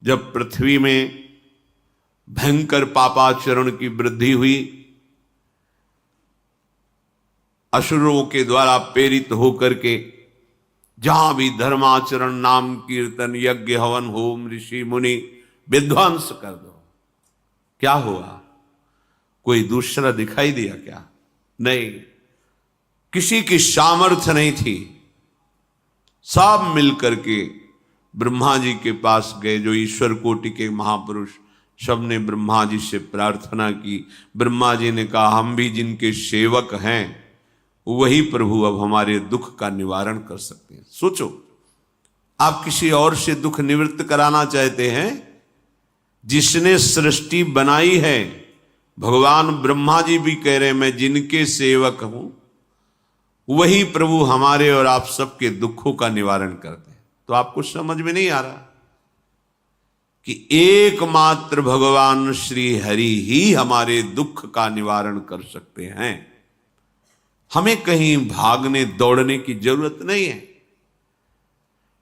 जब पृथ्वी में भयंकर पापाचरण की वृद्धि हुई, असुरों के द्वारा प्रेरित होकर के जहां भी धर्माचरण, नाम कीर्तन, यज्ञ, हवन, होम, ऋषि मुनि विध्वंस कर दो, क्या हुआ? कोई दूसरा दिखाई दिया क्या? नहीं, किसी की सामर्थ्य नहीं थी। सब मिलकर के ब्रह्मा जी के पास गए, जो ईश्वर कोटि के महापुरुष, सबने ब्रह्मा जी से प्रार्थना की। ब्रह्मा जी ने कहा, हम भी जिनके सेवक हैं वही प्रभु अब हमारे दुख का निवारण कर सकते हैं। सोचो, आप किसी और से दुख निवृत्त कराना चाहते हैं? जिसने सृष्टि बनाई है, भगवान ब्रह्मा जी भी कह रहे हैं मैं जिनके सेवक हूं वही प्रभु हमारे और आप सबके दुखों का निवारण करते हैं। तो आपको समझ में नहीं आ रहा कि एकमात्र भगवान श्री हरि ही हमारे दुख का निवारण कर सकते हैं। हमें कहीं भागने दौड़ने की जरूरत नहीं है।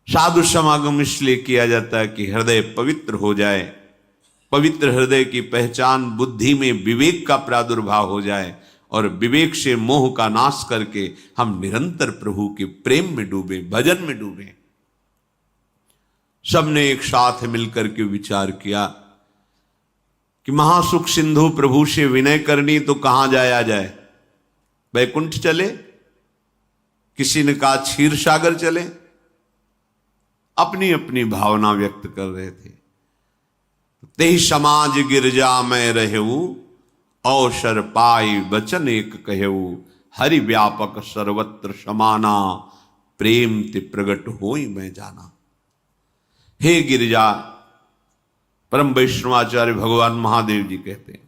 साधु समागम इसलिए किया जाता है कि हृदय पवित्र हो जाए। पवित्र हृदय की पहचान बुद्धि में विवेक का प्रादुर्भाव हो जाए और विवेक से मोह का नाश करके हम निरंतर प्रभु के प्रेम में डूबे, भजन में डूबे। सबने एक साथ मिलकर के विचार किया कि महासुख सिंधु प्रभु से विनय करनी तो कहां जाया जाए? वैकुंठ चले, किसी ने कहा क्षीर सागर चले। अपनी अपनी भावना व्यक्त कर रहे थे। तेहि समाज गिरजा में रहू, अवसर पाई वचन एक कहू, हरि व्यापक सर्वत्र समाना, प्रेम ते प्रगट होई मैं जाना। हे गिरिजा, परम वैष्णवाचार्य भगवान महादेव जी कहते हैं,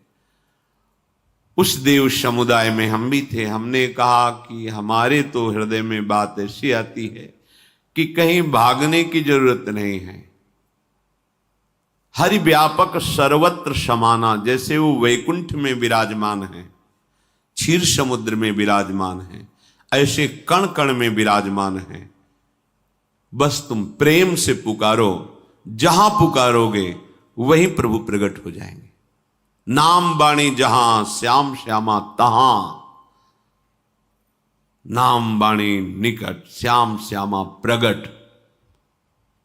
उस देव समुदाय में हम भी थे। हमने कहा कि हमारे तो हृदय में बात ऐसी आती है कि कहीं भागने की जरूरत नहीं है। हरि व्यापक सर्वत्र समाना, जैसे वो वैकुंठ में विराजमान है, क्षीर समुद्र में विराजमान है, ऐसे कण कण में विराजमान है। बस तुम प्रेम से पुकारो, जहां पुकारोगे वहीं प्रभु प्रकट हो जाएंगे। नाम बाणी जहां, श्याम श्यामा तहां। नाम बाणी निकट, श्याम श्यामा प्रगट।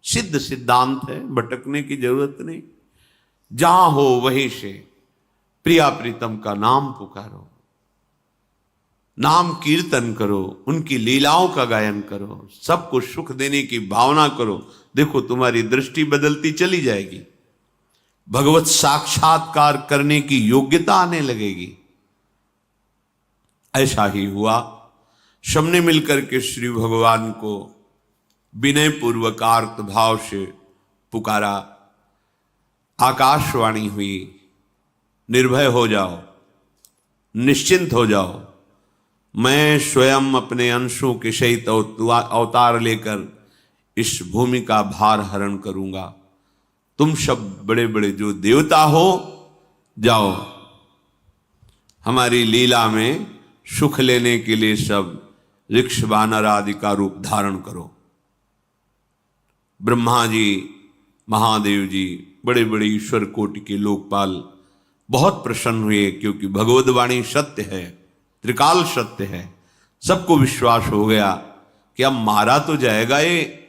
सिद्ध सिद्धांत है, भटकने की जरूरत नहीं। जहां हो वहीं से प्रिया प्रीतम का नाम पुकारो, नाम कीर्तन करो, उनकी लीलाओं का गायन करो, सबको सुख देने की भावना करो। देखो तुम्हारी दृष्टि बदलती चली जाएगी, भगवत साक्षात्कार करने की योग्यता आने लगेगी। ऐसा ही हुआ। सबने मिलकर के श्री भगवान को विनय पूर्वक आर्त भाव से पुकारा। आकाशवाणी हुई, निर्भय हो जाओ, निश्चिंत हो जाओ, मैं स्वयं अपने अंशों के सहित अवतार लेकर इस भूमि का भार हरण करूंगा। तुम सब बड़े बड़े जो देवता हो, जाओ हमारी लीला में सुख लेने के लिए सब ऋक्ष वानर आदि का रूप धारण करो। ब्रह्मा जी, महादेव जी, बड़े बड़े ईश्वर कोटि के लोकपाल बहुत प्रसन्न हुए, क्योंकि भगवद वाणी सत्य है, त्रिकाल सत्य है। सबको विश्वास हो गया कि अब मारा तो जाएगा ये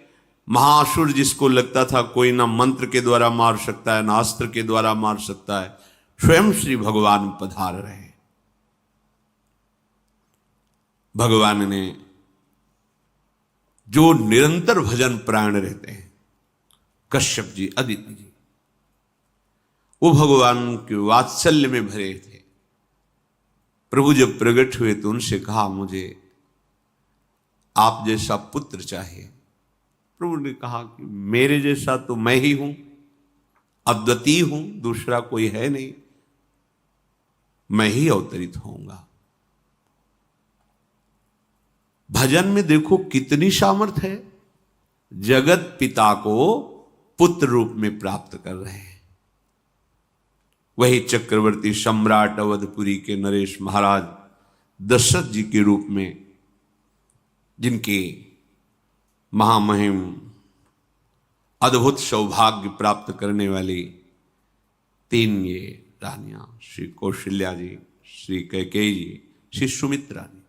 महासुर, जिसको लगता था कोई ना मंत्र के द्वारा मार सकता है ना अस्त्र के द्वारा मार सकता है। स्वयं श्री भगवान पधार रहे। भगवान ने जो निरंतर भजन प्राण रहते हैं, कश्यप जी, अदिति जी, वो भगवान के वात्सल्य में भरे थे। प्रभु जब प्रकट हुए तो उनसे कहा, मुझे आप जैसा पुत्र चाहिए। प्रभु ने कहा कि मेरे जैसा तो मैं ही हूं, अद्वितीय हूं, दूसरा कोई है नहीं, मैं ही अवतरित होऊंगा। भजन में देखो कितनी सामर्थ्य है। जगत पिता को पुत्र रूप में प्राप्त कर रहे हैं। वही चक्रवर्ती सम्राट अवधपुरी के नरेश महाराज दशरथ जी के रूप में, जिनके महामहिम अद्भुत सौभाग्य प्राप्त करने वाली 3 ये रानियां, श्री कौशल्या जी, श्री कैकेयी जी, श्री सुमित्रा जी।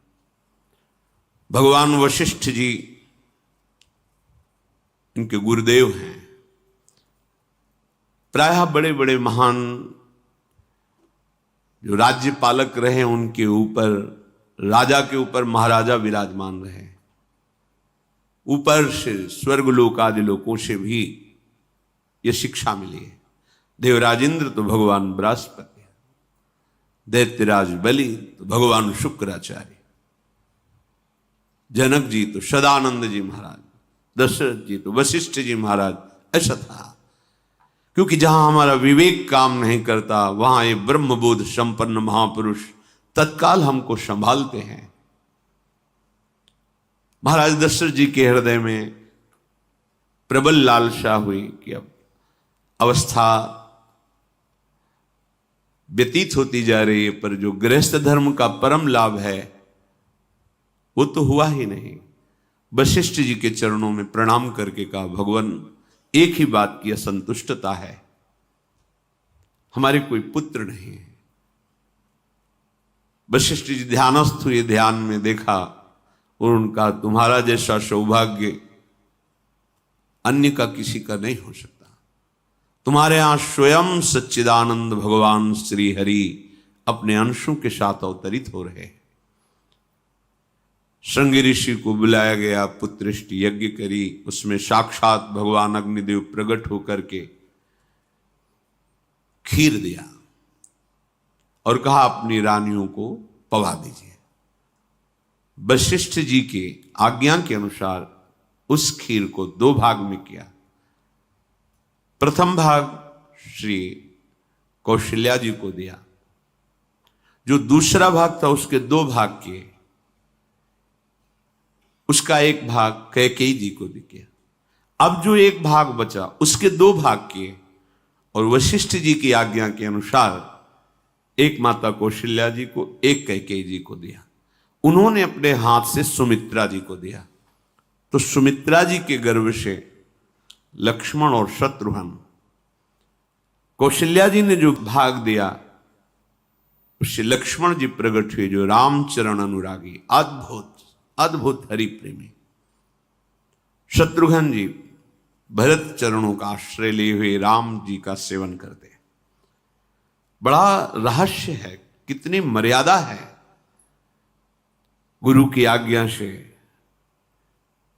भगवान वशिष्ठ जी इनके गुरुदेव हैं। प्रायः बड़े बड़े महान जो राज्य पालक रहे उनके ऊपर, राजा के ऊपर महाराजा विराजमान रहे। ऊपर से स्वर्गलोक आदि लोकों से भी ये शिक्षा मिली है। देवराजेंद्र तो भगवान बृहस्पति, दैत्यराज बलि तो भगवान शुक्राचार्य, जनक जी तो सदानंद जी महाराज, दशरथ जी तो वशिष्ठ जी महाराज। ऐसा था क्योंकि जहां हमारा विवेक काम नहीं करता वहां ये ब्रह्मबोध संपन्न महापुरुष तत्काल हमको संभालते हैं। महाराज दशरथ जी के हृदय में प्रबल लालसा हुई कि अब अवस्था व्यतीत होती जा रही है, पर जो गृहस्थ धर्म का परम लाभ है वो तो हुआ ही नहीं। वशिष्ठ जी के चरणों में प्रणाम करके कहा, भगवान एक ही बात की असंतुष्टता है, हमारे कोई पुत्र नहीं है। वशिष्ठ जी ध्यानस्थ हुए, ध्यान में देखा और उनका, तुम्हारा जैसा सौभाग्य अन्य का किसी का नहीं हो सकता। तुम्हारे यहां स्वयं सच्चिदानंद भगवान श्री हरि अपने अंशों के साथ अवतरित हो रहे हैं। श्रृंगी ऋषि को बुलाया गया, पुत्रष्टि यज्ञ करी, उसमें साक्षात भगवान अग्निदेव प्रकट होकर के खीर दिया और कहा अपनी रानियों को पवा दीजिए। वशिष्ठ जी के आज्ञा के अनुसार उस खीर को 2 भाग में किया। प्रथम भाग श्री कौशल्या जी को दिया, जो दूसरा भाग था उसके 2 भाग किए, उसका 1 भाग कैकेयी जी को दिया। अब जो 1 भाग बचा उसके 2 भाग किए और वशिष्ठ जी की आज्ञा के अनुसार 1 माता कौशल्या जी को, 1 कैकेयी जी को दिया। उन्होंने अपने हाथ से सुमित्रा जी को दिया। तो सुमित्रा जी के गर्भ से लक्ष्मण और शत्रुघ्न, कौशल्या जी ने जो भाग दिया उससे लक्ष्मण जी प्रकट हुए, जो रामचरण अनुरागी, अद्भुत अद्भुत हरि प्रेमी। शत्रुघ्न जी भरत चरणों का आश्रय लिए हुए राम जी का सेवन करते। बड़ा रहस्य है, कितनी मर्यादा है। गुरु की आज्ञा से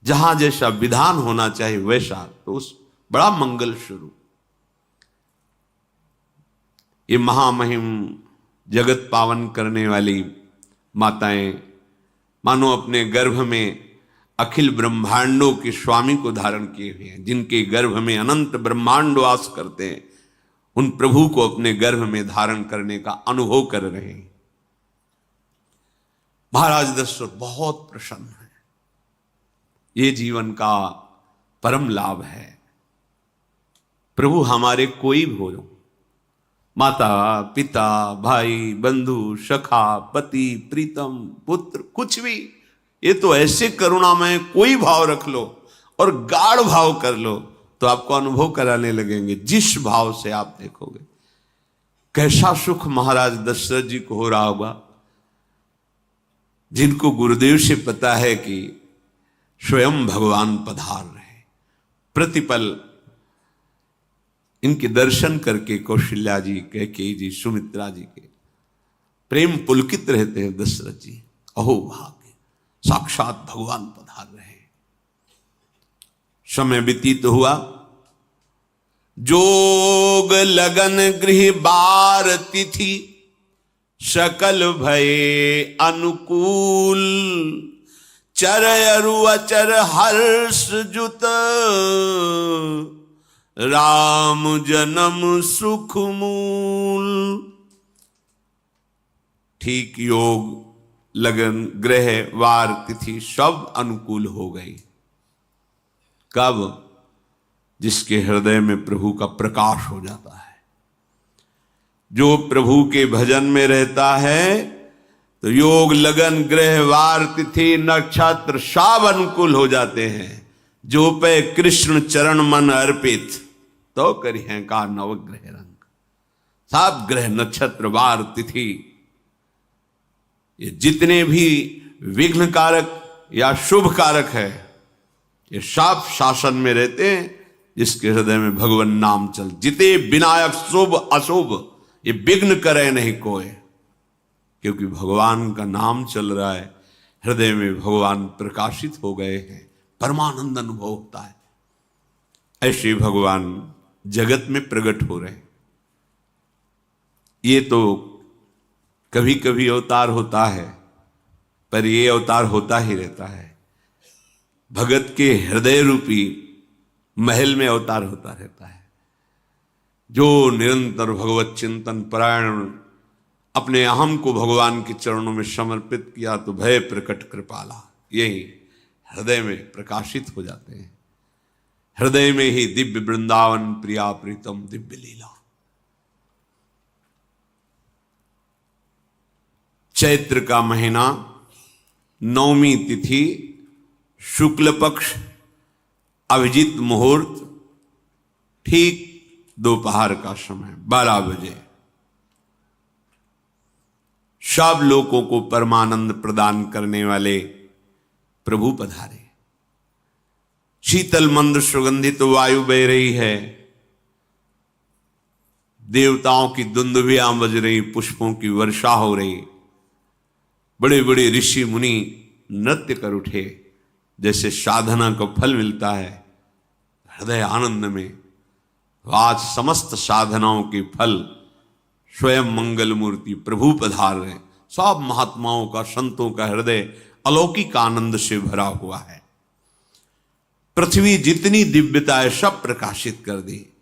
जहां जैसा विधान होना चाहिए वैसा, तो उस बड़ा मंगल शुरू। ये महामहिम जगत पावन करने वाली माताएं मानो अपने गर्भ में अखिल ब्रह्मांडों के स्वामी को धारण किए हुए हैं, जिनके गर्भ में अनंत ब्रह्मांड वास करते हैं, उन प्रभु को अपने गर्भ में धारण करने का अनुभव कर रहे हैं। महाराज दशरथ बहुत प्रसन्न है। ये जीवन का परम लाभ है। प्रभु हमारे कोई भी हो, माता पिता भाई बंधु सखा पति प्रीतम पुत्र, कुछ भी, ये तो ऐसे करुणामय कोई भाव रख लो और गाढ़ भाव कर लो तो आपको अनुभव कराने लगेंगे। जिस भाव से आप देखोगे कैसा सुख महाराज दशरथ जी को हो रहा होगा, जिनको गुरुदेव से पता है कि स्वयं भगवान पधार रहे। प्रतिपल इनके दर्शन करके कौशल्या जी, कैकेयी जी, सुमित्रा जी के प्रेम पुलकित रहते हैं। दशरथ जी, अहो भाग्य, साक्षात भगवान पधार रहे। समय व्यतीत हुआ, जोग लगन गृह बार तिथि, सकल भये अनुकूल, चर अरु अचर हर्ष जुत, राम जन्म सुख मूल। ठीक योग लगन ग्रह वार तिथि सब अनुकूल हो गई। कब? जिसके हृदय में प्रभु का प्रकाश हो जाता है। जो प्रभु के भजन में रहता है तो योग लगन ग्रह वार तिथि नक्षत्र सब अनुकूल हो जाते हैं। जो पे कृष्ण चरण मन अर्पित, तो करी है का नवग्रह रंग। सब ग्रह नक्षत्र वार तिथि ये जितने भी विघ्न कारक या शुभ कारक है, ये सब शासन में रहते हैं जिसके हृदय में भगवान नाम चल। जिते विनायक शुभ अशुभ ये विघ्न करे नहीं कोई, क्योंकि भगवान का नाम चल रहा है, हृदय में भगवान प्रकाशित हो गए हैं, परमानंद अनुभव होता है। ऐसे भगवान जगत में प्रकट हो रहे हैं। ये तो कभी कभी अवतार होता है, पर ये अवतार होता ही रहता है। भगत के हृदय रूपी महल में अवतार होता रहता है। जो निरंतर भगवत चिंतन परायण अपने अहम को भगवान के चरणों में समर्पित किया, तो भय प्रकट कृपाला यही हृदय में प्रकाशित हो जाते हैं। हृदय में ही दिव्य वृंदावन प्रिया प्रीतम दिव्य लीला। चैत्र का महीना, नवमी तिथि, शुक्ल पक्ष, अभिजीत मुहूर्त, ठीक दोपहर का समय 12 बजे सब लोगों को परमानंद प्रदान करने वाले प्रभु पधारे। शीतल मंद सुगंधित वायु बह रही है, देवताओं की दुंदुभियां बज रही, पुष्पों की वर्षा हो रही, बड़े बड़े ऋषि मुनि नृत्य कर उठे। जैसे साधना को फल मिलता है हृदय आनंद में, आज समस्त साधनाओं के फल स्वयं मंगल मूर्ति प्रभु पधार रहे। सब महात्माओं का, संतों का हृदय अलौकिक आनंद से भरा हुआ है। पृथ्वी जितनी दिव्यता है सब प्रकाशित कर दी।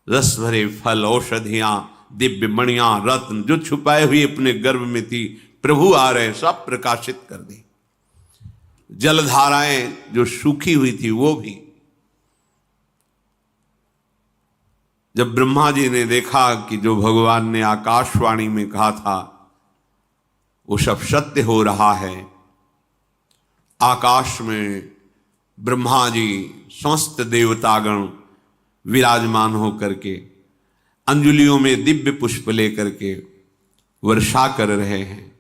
रस भरे फल, औषधियां, दिव्य मणियां, रत्न जो छुपाए हुए अपने गर्भ में थी, प्रभु आ रहे, सब प्रकाशित कर दी। जलधाराएं जो सूखी हुई थी वो भी। जब ब्रह्मा जी ने देखा कि जो भगवान ने आकाशवाणी में कहा था वो सब सत्य हो रहा है, आकाश में ब्रह्मा जी समस्त देवतागण विराजमान होकर के अंजलियों में दिव्य पुष्प लेकर के वर्षा कर रहे हैं,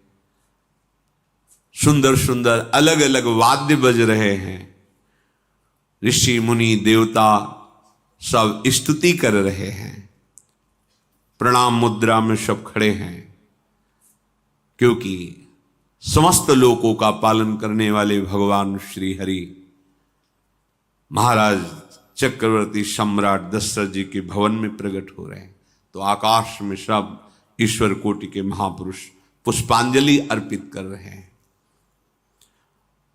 सुंदर सुंदर अलग अलग वाद्य बज रहे हैं, ऋषि मुनि देवता सब स्तुति कर रहे हैं, प्रणाम मुद्रा में सब खड़े हैं, क्योंकि समस्त लोकों का पालन करने वाले भगवान श्री हरि महाराज चक्रवर्ती सम्राट दशरथ जी के भवन में प्रकट हो रहे हैं। तो आकाश में सब ईश्वर कोटि के महापुरुष पुष्पांजलि अर्पित कर रहे हैं।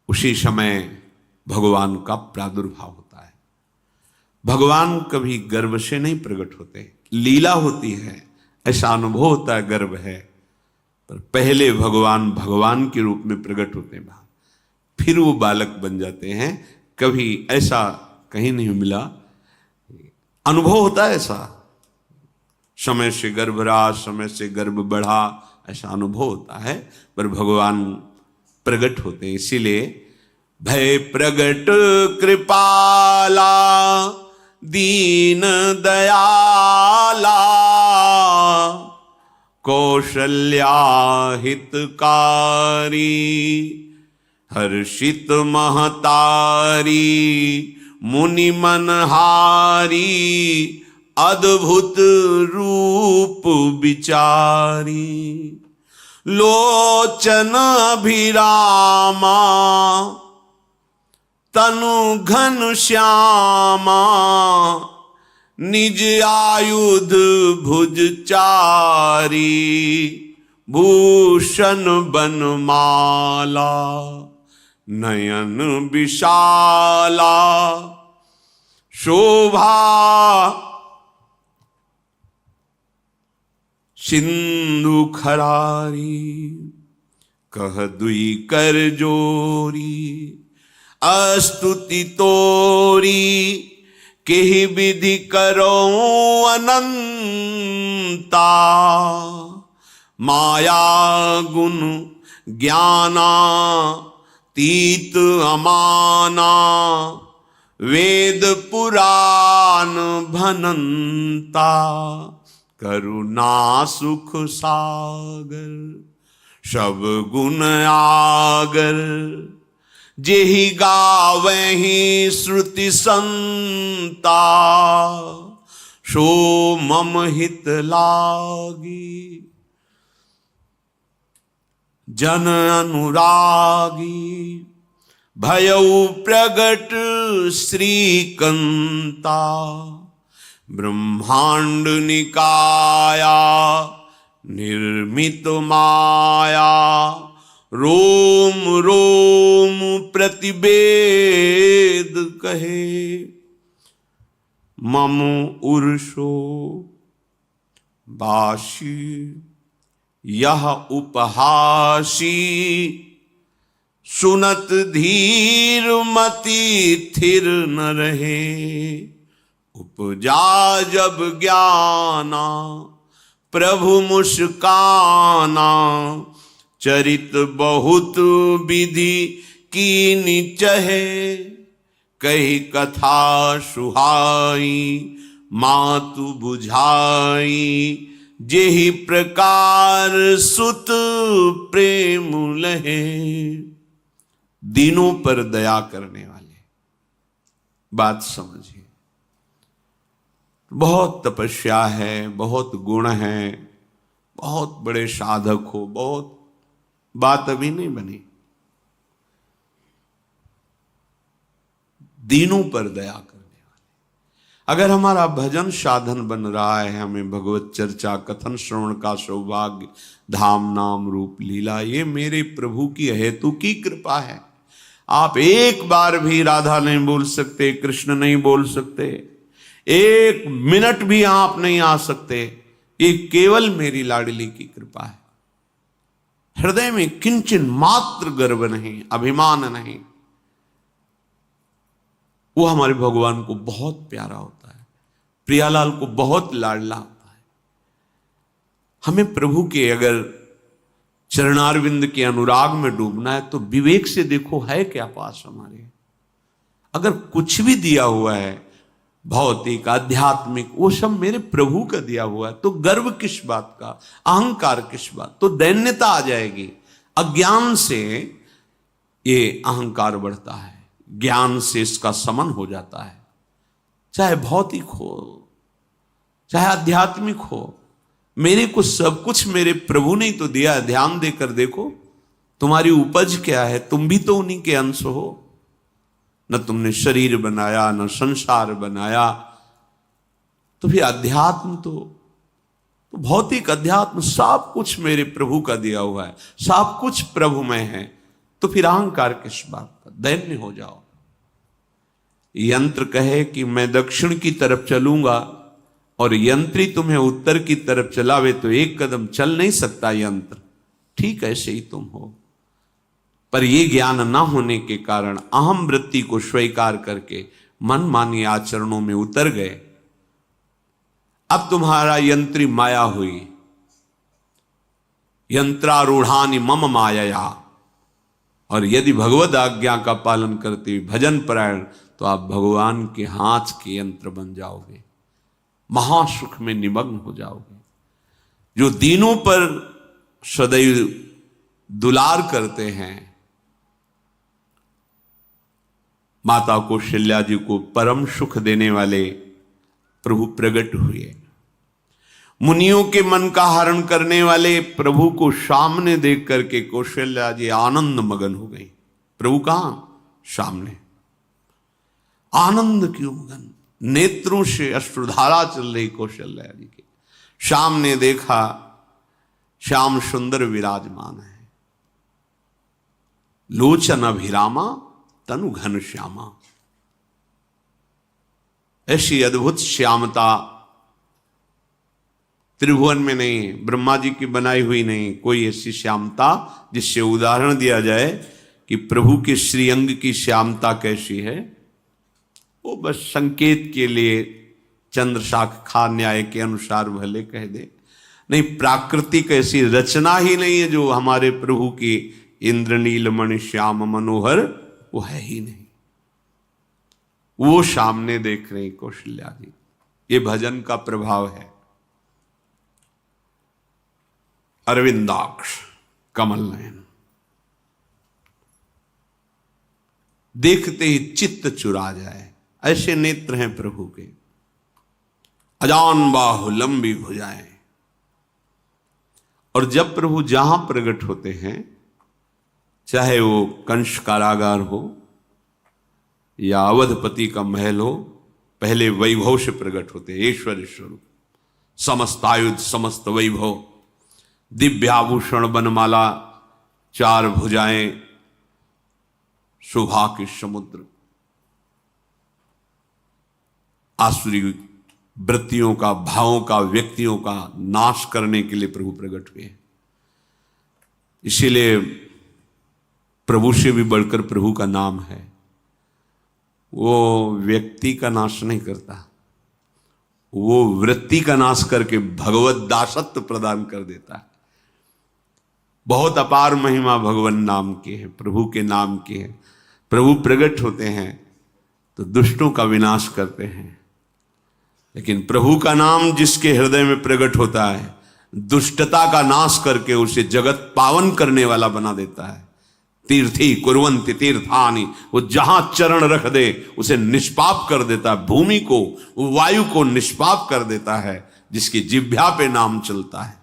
उसी समय भगवान का प्रादुर्भाव होता है। भगवान कभी गर्भ से नहीं प्रकट होते, लीला होती है, ऐसा अनुभव होता है गर्भ है, पर पहले भगवान भगवान के रूप में प्रकट होते हैं, फिर वो बालक बन जाते हैं। कभी ऐसा कहीं नहीं मिला, अनुभव होता है ऐसा, समय से गर्भ रहा, समय से गर्भ बढ़ा, ऐसा अनुभव होता है, पर भगवान प्रकट होते हैं। इसीलिए भय प्रगट कृपाला दीन दयाला कौशल्या हितकारी हर्षित महतारी मुनि मनहारी अद्भुत रूप विचारी लोचन अभिरामा तनु घन श्यामा निज आयुध भुज चारी भूषण बनमाला नयन विशाला शोभा सिंधु खरारी कह दुई कर जोरी अस्तुति तोरी केहि विधि करो अनंता माया गुण ज्ञाना तीत अमाना वेद पुराण भनंता, करुणा सुख सागर, सब गुण आगर, जेहि गावहि श्रुति संता, सो मम हित लागी, जन अनुरागी, भयउ प्रगट श्रीकंता, ब्रह्मांड निकाया निर्मित माया, रोम रोम प्रतिवेद कहे, मम उर्षो बाशी, यह उपहासी, सुनत धीर मति थिर न रहे, उपजा जब ज्ञाना प्रभु मुस्काना, चरित बहुत विधि कीनि चहे, कही कथा सुहाई मातु बुझाई, जेहि प्रकार सुत प्रेम लहे। दीनों पर दया करने वाले, बात समझिए। बहुत तपस्या है, बहुत गुण है, बहुत बड़े साधक हो, बहुत बात अभी नहीं बनी। दीनों पर दया करने वाले। अगर हमारा भजन साधन बन रहा है, हमें भगवत चर्चा कथन श्रवण का सौभाग्य, धाम नाम रूप लीला, ये मेरे प्रभु की हेतु की कृपा है। आप एक बार भी राधा नहीं बोल सकते, कृष्ण नहीं बोल सकते, एक मिनट भी आप नहीं आ सकते, ये केवल मेरी लाडली की कृपा है। हृदय में किंचन मात्र गर्व नहीं, अभिमान नहीं। वो हमारे भगवान को बहुत प्यारा होता है, प्रियालाल को बहुत लाडला होता है। हमें प्रभु के अगर चरणारविंद के अनुराग में डूबना है तो विवेक से देखो है क्या पास हमारे। अगर कुछ भी दिया हुआ है भौतिक आध्यात्मिक, वो सब मेरे प्रभु का दिया हुआ है, तो गर्व किस बात का, अहंकार किस बात, तो दैन्यता आ जाएगी। अज्ञान से ये अहंकार बढ़ता है, ज्ञान से इसका समन हो जाता है। चाहे भौतिक हो चाहे आध्यात्मिक हो, मेरे को सब कुछ मेरे प्रभु ने तो दिया है। ध्यान देकर देखो तुम्हारी उपज क्या है, तुम भी तो उन्हीं के अंश हो। न तुमने शरीर बनाया, न संसार बनाया, तो फिर अध्यात्म तो भौतिक अध्यात्म सब कुछ मेरे प्रभु का दिया हुआ है, सब कुछ प्रभु में है, तो फिर अहंकार किस बात का, दैन्य हो जाओ। यंत्र कहे कि मैं दक्षिण की तरफ चलूंगा और यंत्री तुम्हें उत्तर की तरफ चलावे तो एक कदम चल नहीं सकता यंत्र, ठीक ऐसे ही तुम हो। पर यह ज्ञान ना होने के कारण अहम वृत्ति को स्वीकार करके मनमानी आचरणों में उतर गए। अब तुम्हारा यंत्री माया हुई, यंत्रारूढ़ानि मम माया। और यदि भगवद आज्ञा का पालन करते हुए भजन परायण, तो आप भगवान के हाथ के यंत्र बन जाओगे, महासुख में निमग्न हो जाओगे। जो दीनों पर सदैव दुलार करते हैं, माता कौशल्या जी को परम सुख देने वाले प्रभु प्रकट हुए। मुनियों के मन का हरण करने वाले प्रभु को सामने देख करके कौशल्या जी आनंद मगन हो गई। प्रभु कहां? सामने। आनंद क्यों मगन? नेत्रों से अश्रुधारा चल रही कौशल्या जी के सामने देखा, श्याम सुंदर विराजमान है, लोचन अभिरामा तनु घन श्यामा। ऐसी अद्भुत श्यामता त्रिभुवन में नहीं, ब्रह्मा जी की बनाई हुई नहीं कोई ऐसी श्यामता जिससे उदाहरण दिया जाए कि प्रभु के श्रीअंग की श्यामता कैसी है। वो बस संकेत के लिए चंद्र शाखा न्याय के अनुसार भले कह दे, नहीं प्राकृतिक ऐसी रचना ही नहीं है जो हमारे प्रभु की इंद्रनील मणि श्याम मनोहर, वो है ही नहीं। वो सामने देख रही कौशल्या जी। ये भजन का प्रभाव है। अरविंदाक्ष, कमल नयन, देखते ही चित्त चुरा जाए, ऐसे नेत्र हैं प्रभु के। अजान बाहु, लंबी भुजाएं। और जब प्रभु जहां प्रकट होते हैं, चाहे वो कंस कारागार हो या अवधपति का महल हो, पहले वैभव से प्रकट होते हैं। ऐश्वर्य स्वरूप, समस्त आयुध, समस्त वैभव, दिव्याभूषण, बनमाला, चार भुजाएं, शोभा के समुद्र, आसुरी वृत्तियों का, भावों का, व्यक्तियों का नाश करने के लिए प्रभु प्रकट हुए। इसीलिए प्रभु से भी बढ़कर प्रभु का नाम है। वो व्यक्ति का नाश नहीं करता, वो वृत्ति का नाश करके भगवत दासत्व प्रदान कर देता है। बहुत अपार महिमा भगवान नाम की है, प्रभु के नाम की है। प्रभु प्रकट होते हैं तो दुष्टों का विनाश करते हैं, लेकिन प्रभु का नाम जिसके हृदय में प्रकट होता है, दुष्टता का नाश करके उसे जगत पावन करने वाला बना देता है। तीर्थी कुर्वन्ति तीर्थानि, वो जहां चरण रख दे उसे निष्पाप कर देता है। भूमि को, वायु को निष्पाप कर देता है, जिसकी जिह्वा पे नाम चलता है।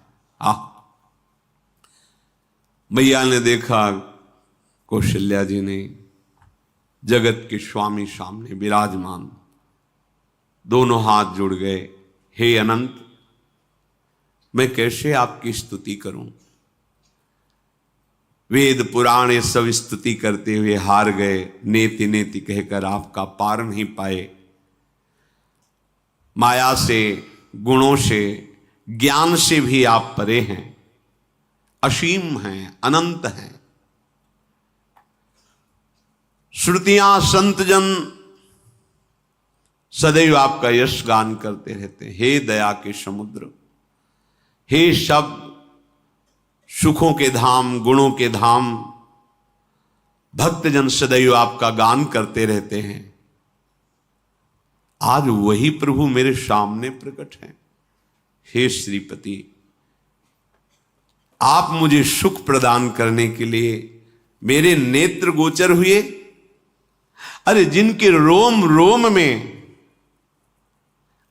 मैया ने देखा, कौशल्या जी ने, जगत के स्वामी सामने विराजमान, दोनों हाथ जुड़ गए। हे अनंत, मैं कैसे आपकी स्तुति करूं? वेद पुराण ये सब स्तुति करते हुए हार गए। नेति नेति कहकर आपका पार नहीं पाए। माया से, गुणों से, ज्ञान से भी आप परे हैं, असीम हैं, अनंत हैं। श्रुतियां, संतजन सदैव आपका यश गान करते रहते हैं। हे दया के समुद्र, हे शब्द, सुखों के धाम, गुणों के धाम, भक्तजन सदैव आपका गान करते रहते हैं। आज वही प्रभु मेरे सामने प्रकट हैं। हे श्रीपति, आप मुझे सुख प्रदान करने के लिए मेरे नेत्र गोचर हुए। अरे जिनके रोम रोम में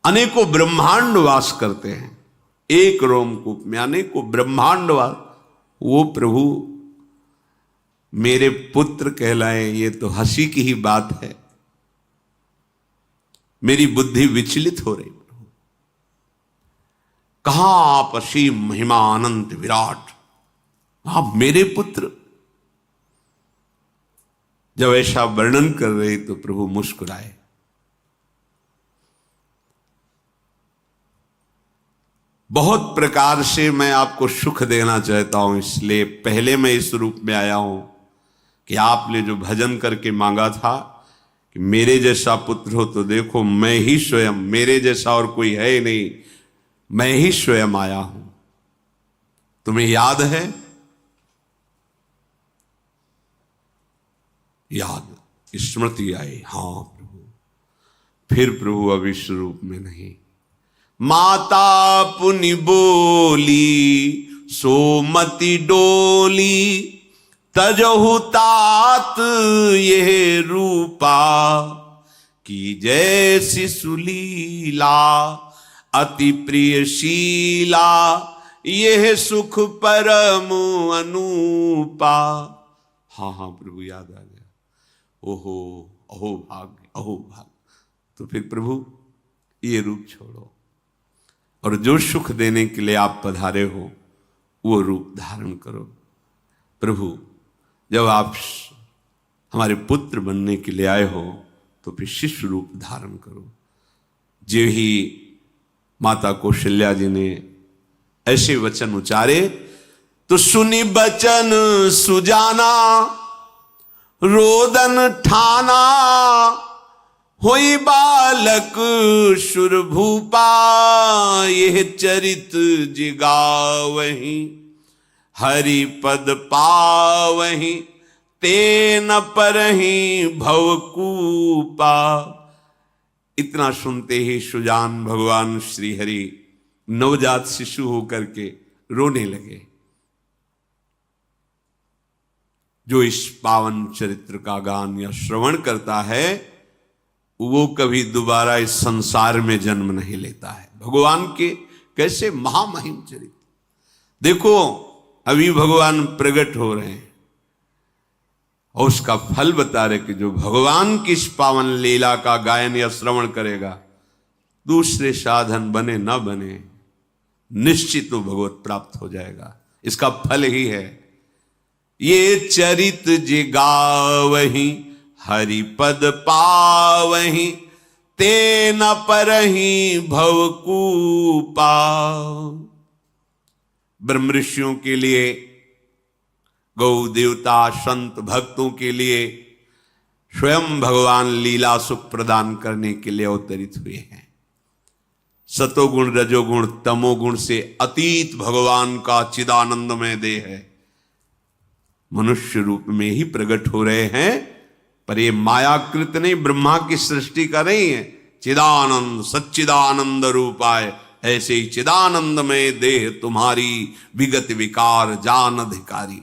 अनेकों ब्रह्मांड वास करते हैं, एक रोमकूप में अनेकों ब्रह्मांड वास, वो प्रभु मेरे पुत्र कहलाए, ये तो हंसी की ही बात है। मेरी बुद्धि विचलित हो रही। प्रभु कहां आप असीम महिमा अनंत विराट, आप मेरे पुत्र। जब ऐसा वर्णन कर रहे तो प्रभु मुस्कुराए। बहुत प्रकार से मैं आपको सुख देना चाहता हूं, इसलिए पहले मैं इस रूप में आया हूं कि आपने जो भजन करके मांगा था कि मेरे जैसा पुत्र हो, तो देखो मैं ही स्वयं, मेरे जैसा और कोई है ही नहीं, मैं ही स्वयं आया हूं। तुम्हें याद है? याद, स्मृति आई। हाँ प्रभु। फिर प्रभु अब इस रूप में नहीं। माता पुनि बोली, सोमति डोली, तजहु तात ये रूपा, की जैसी सुलीला, अति प्रियशीला, यह सुख परम अनूपा। हाँ हाँ प्रभु, याद आ गया। ओहो, अहो भाग्य, अहो भाग्य। तो फिर प्रभु ये रूप छोड़ो, और जो सुख देने के लिए आप पधारे हो वो रूप धारण करो। प्रभु, जब आप हमारे पुत्र बनने के लिए आए हो तो फिर शिष्य रूप धारण करो। जो ही माता कौशल्या जी ने ऐसे वचन उचारे तो सुनी बचन सुजाना, रोदन ठाना, होई बालक सुरभूपा, यह चरित जिगावही, हरि पद पावही, तेन परहि भवकूपा। इतना सुनते ही सुजान भगवान श्री हरि नवजात शिशु होकर के रोने लगे। जो इस पावन चरित्र का गान या श्रवण करता है वो कभी दोबारा इस संसार में जन्म नहीं लेता है। भगवान के कैसे महामहिम चरित्र देखो, अभी भगवान प्रकट हो रहे हैं और उसका फल बता रहे कि जो भगवान की इस पावन लीला का गायन या श्रवण करेगा, दूसरे साधन बने ना बने, निश्चित वो भगवत प्राप्त हो जाएगा। इसका फल ही है ये चरित जे गावहि हरिपद पावहि, ते न परहि भवकूपा। ब्रह्म ऋषियों के लिए, गौ देवता संत भक्तों के लिए स्वयं भगवान लीला सुख प्रदान करने के लिए अवतरित हुए हैं। सतोगुण रजोगुण तमोगुण से अतीत भगवान का चिदानंदमय देह है, मनुष्य रूप में ही प्रकट हो रहे हैं। पर ये मायाकृत नहीं, ब्रह्मा की सृष्टि का नहीं है। चिदानंद सच्चिदानंद रूपाय, ऐसे ही चिदानंद में देह तुम्हारी, विगत विकार जान अधिकारी।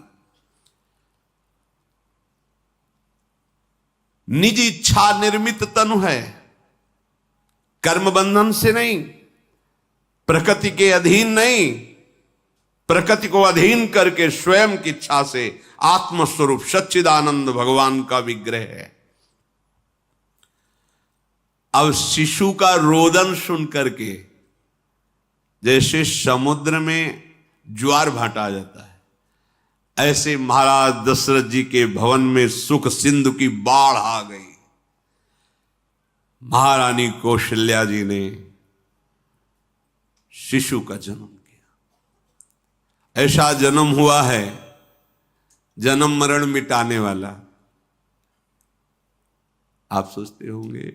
निज इच्छा निर्मित तनु है, कर्म बंधन से नहीं, प्रकृति के अधीन नहीं, प्रकृति को अधीन करके स्वयं की इच्छा से आत्मस्वरूप सच्चिदानंद भगवान का विग्रह है। अब शिशु का रोदन सुन करके जैसे समुद्र में ज्वार भाटा आ जाता है, ऐसे महाराज दशरथ जी के भवन में सुख सिंधु की बाढ़ आ गई। महारानी कौशल्या जी ने शिशु का जन्म किया। ऐसा जन्म हुआ है जन्म मरण मिटाने वाला। आप सोचते होंगे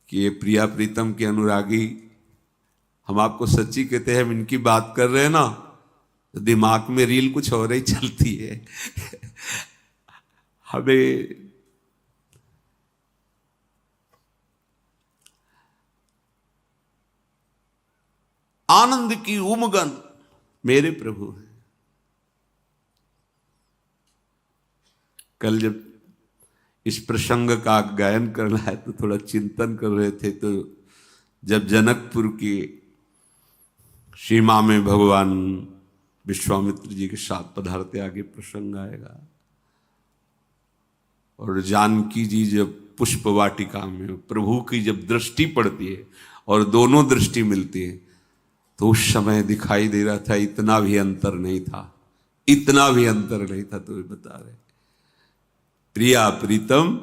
कि ये प्रिया प्रीतम के अनुरागी, हम आपको सच्ची कहते हैं, हम इनकी बात कर रहे हैं ना तो दिमाग में रील कुछ और ही चलती है। हमें आनंद की उमगन मेरे प्रभु है। कल जब इस प्रसंग का गायन करना है तो थोड़ा चिंतन कर रहे थे, तो जब जनकपुर की सीमा में भगवान विश्वामित्र जी के साथ पधारते, आगे प्रसंग आएगा, और जानकी जी जब पुष्प वाटिका में प्रभु की जब दृष्टि पड़ती है और दोनों दृष्टि मिलती है, तो उस समय दिखाई दे रहा था इतना भी अंतर नहीं था, इतना भी अंतर नहीं था। तो बता रहे प्रिया प्रीतम,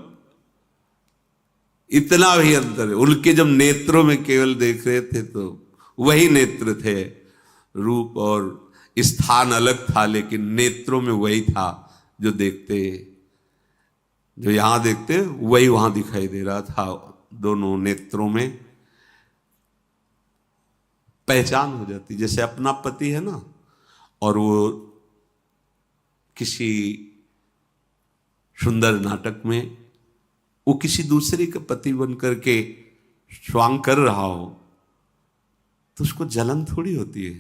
इतना भी अंतर है। उनके जब नेत्रों में केवल देख रहे थे तो वही नेत्र थे, रूप और स्थान अलग था, लेकिन नेत्रों में वही था। जो देखते, जो यहां देखते वही वहां दिखाई दे रहा था। दोनों नेत्रों में पहचान हो जाती, जैसे अपना पति है ना, और वो किसी सुंदर नाटक में वो किसी दूसरे का पति बन करके स्वांग कर रहा हो तो उसको जलन थोड़ी होती है,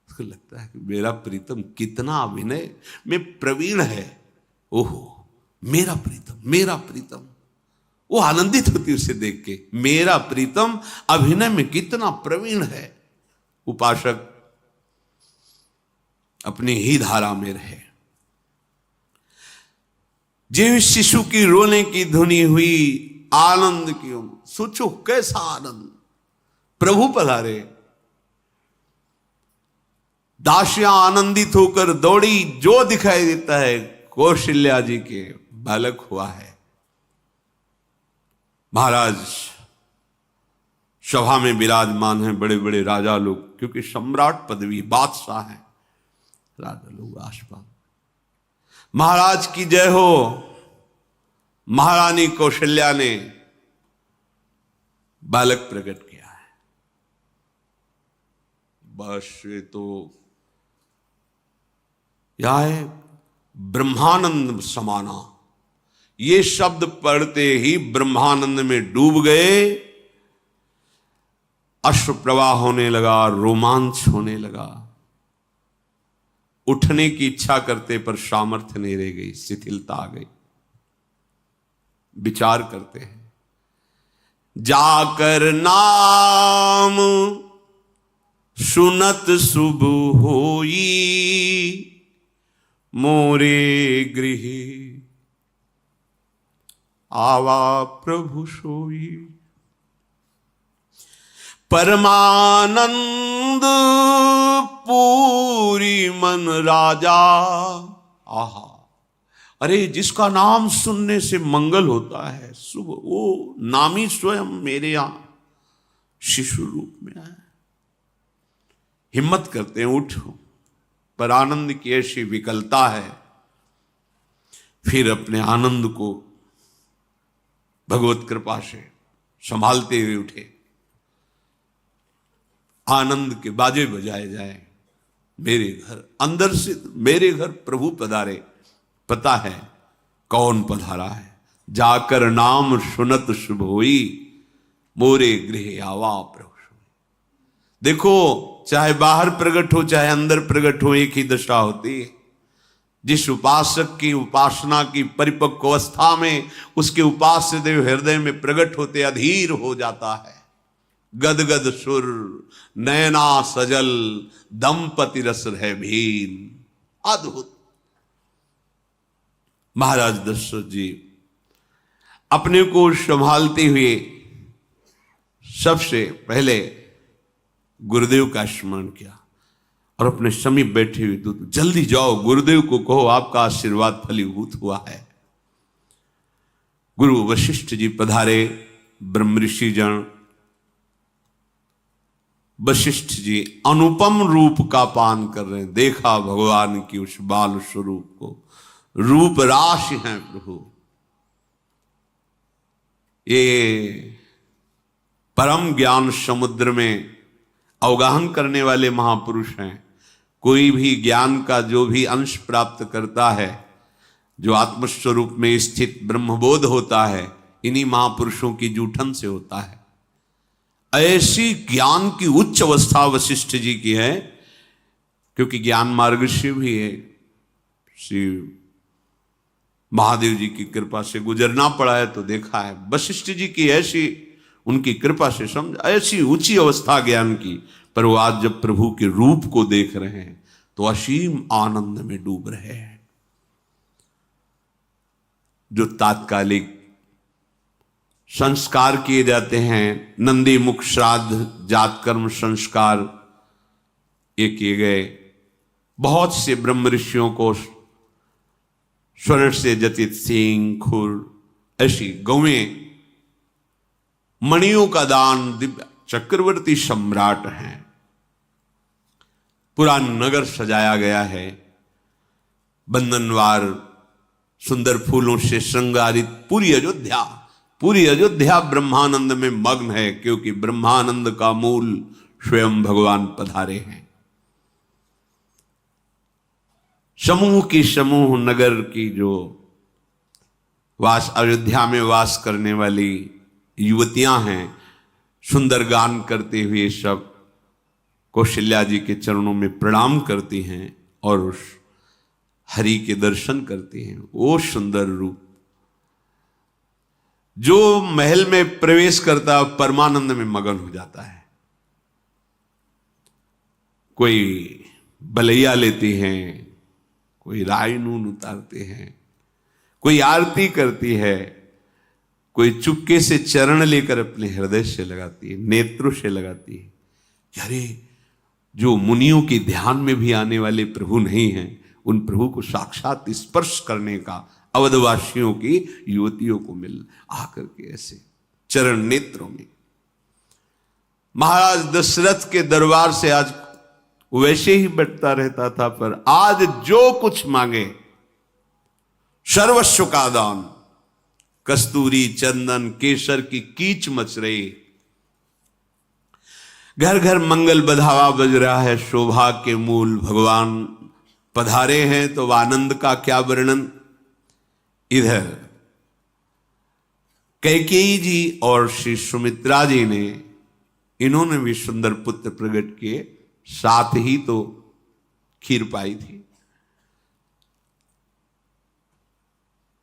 उसको लगता है कि मेरा प्रीतम कितना अभिनय में प्रवीण है, ओहो मेरा प्रीतम, मेरा प्रीतम। वो आनंदित होती है उसे देख के, मेरा प्रीतम अभिनय में कितना प्रवीण है। उपासक अपनी ही धारा में रहे। जिस शिशु की रोने की धुनी हुई, आनंद की सोचो कैसा आनंद, प्रभु पधारे। दासियां आनंदित होकर दौड़ी, जो दिखाई देता है कौशल्या जी के बालक हुआ है। महाराज सभा में विराजमान हैं, बड़े बड़े राजा लोग, क्योंकि सम्राट पदवी, बादशाह है, राजा लोग आसपास। महाराज की जय हो। महारानी कौशल्या ने बालक प्रकट किया है। बस ये तो यह है ब्रह्मानंद समाना, ये शब्द पढ़ते ही ब्रह्मानंद में डूब गए। अश्रु प्रवाह होने लगा, रोमांच होने लगा। उठने की इच्छा करते पर सामर्थ्य नहीं रह गई, शिथिलता आ गई। विचार करते हैं, जाकर नाम सुनत शुभ होई, मोरे गृह आवा प्रभु सोई। परमानंद पूरी मन राजा। आहा, अरे जिसका नाम सुनने से मंगल होता है, शुभ, वो नामी स्वयं मेरे यहां शिशु रूप में आए। हिम्मत करते हैं, उठो। पर आनंद की ऐसी विकलता है, फिर अपने आनंद को भगवत कृपा से संभालते हुए उठे। आनंद के बाजे बजाए जाए, मेरे घर, अंदर से मेरे घर प्रभु पधारे। पता है कौन पधारा है, जाकर नाम सुनत शुभ होई, मोरे गृह आवा प्रभु सोई। देखो, चाहे बाहर प्रकट हो चाहे अंदर प्रकट हो, एक ही दशा होती है। जिस उपासक की उपासना की परिपक्व अवस्था में उसके उपास्य देव हृदय में प्रकट होते अधीर हो जाता है। गदगद सुर नयना सजल, दंपति रस है भीन। अद्भुत। महाराज दशरथ जी अपने को संभालते हुए सबसे पहले गुरुदेव का स्मरण किया और अपने समीप बैठे हुए तो जल्दी जाओ, गुरुदेव को कहो आपका आशीर्वाद फलीभूत हुआ है। गुरु वशिष्ठ जी पधारे। ब्रह्म ऋषि जन वशिष्ठ जी अनुपम रूप का पान कर रहे हैं। देखा भगवान की उस बाल स्वरूप को, रूप राशि हैं प्रभु। ये परम ज्ञान समुद्र में अवगाहन करने वाले महापुरुष हैं। कोई भी ज्ञान का जो भी अंश प्राप्त करता है, जो आत्मस्वरूप में स्थित ब्रह्मबोध होता है, इन्हीं महापुरुषों की जूठन से होता है। ऐसी ज्ञान की उच्च अवस्था वशिष्ठ जी की है, क्योंकि ज्ञान मार्ग से भी है, श्री महादेव जी की कृपा से गुजरना पड़ा है तो देखा है। वशिष्ठ जी की ऐसी उनकी कृपा से समझ, ऐसी ऊंची अवस्था ज्ञान की, पर वो आज जब प्रभु के रूप को देख रहे हैं तो असीम आनंद में डूब रहे हैं। जो तात्कालिक संस्कार किए जाते हैं, नंदी मुख श्राद्ध जात कर्म संस्कार ये किए गए। बहुत से ब्रह्म ऋषियों को स्वर्ण से जटित सिंह, खुर, ऐसी गौएं, मणियों का दान, दिव्य चक्रवर्ती सम्राट हैं। पूरा नगर सजाया गया है, बंधनवार सुंदर फूलों से श्रृंगारित पूरी अयोध्या ब्रह्मानंद में मग्न है, क्योंकि ब्रह्मानंद का मूल स्वयं भगवान पधारे हैं। समूह नगर की जो अयोध्या में वास करने वाली युवतियां हैं, सुंदर गान करते हुए सब कौशल्या जी के चरणों में प्रणाम करती हैं और उस हरि के दर्शन करती हैं। वो सुंदर रूप जो महल में प्रवेश करता परमानंद में मगन हो जाता है। कोई बलैया लेती हैं, कोई राय नून उतारते हैं, कोई आरती करती है, कोई चुपके से चरण लेकर अपने हृदय से लगाती है, नेत्रों से लगाती है। अरे जो मुनियों के ध्यान में भी आने वाले प्रभु नहीं हैं, उन प्रभु को साक्षात स्पर्श करने का अवधवासियों की युवतियों को मिल आकर के ऐसे चरण नेत्रों में। महाराज दशरथ के दरबार से आज वैसे ही बैठता रहता था, पर आज जो कुछ मांगे सर्वस्व का दान। कस्तूरी, चंदन, केसर की कीच मच रही, घर घर मंगल बधावा बज रहा है। शोभा के मूल भगवान पधारे हैं तो आनंद का क्या वर्णन। इधर कैकेयी जी और श्री सुमित्रा जी ने, इन्होंने भी सुंदर पुत्र प्रकट किए, साथ ही तो खीर पाई थी।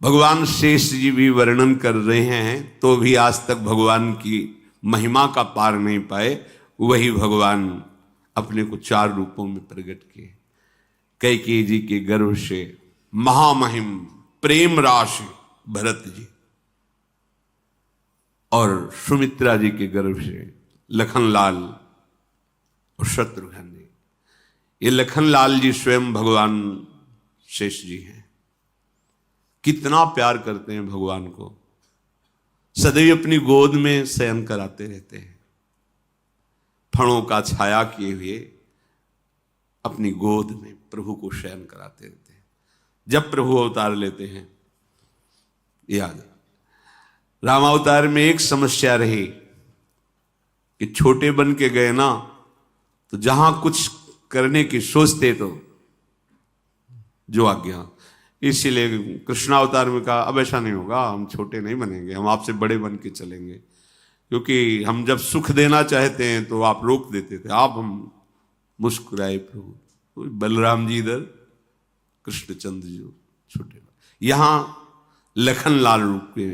भगवान शेष जी भी वर्णन कर रहे हैं तो भी आज तक भगवान की महिमा का पार नहीं पाए। वही भगवान अपने को 4 रूपों में प्रकट किए। कैकेयी जी के गर्भ से महामहिम प्रेम राशि भरत जी, और सुमित्रा जी के गर्भ से लखनलाल और शत्रुघ्न जी। ये लखनलाल जी स्वयं भगवान शेष जी हैं। कितना प्यार करते हैं भगवान को, सदैव अपनी गोद में शयन कराते रहते हैं, फणों का छाया किए हुए अपनी गोद में प्रभु को शयन कराते रहते हैं। जब प्रभु अवतार लेते हैं, याद रामावतार में एक समस्या रही कि छोटे बन के गए ना, तो जहां कुछ करने की सोचते तो जो आज्ञा, इसीलिए कृष्णावतार में कहा अब ऐसा नहीं होगा, हम छोटे नहीं बनेंगे, हम आपसे बड़े बन के चलेंगे, क्योंकि हम जब सुख देना चाहते हैं तो आप रोक देते थे। आप हम मुस्कुराए प्रभु, बलराम जी इधर, कृष्णचंद्र जी छोटे, यहां लखनलाल रूप के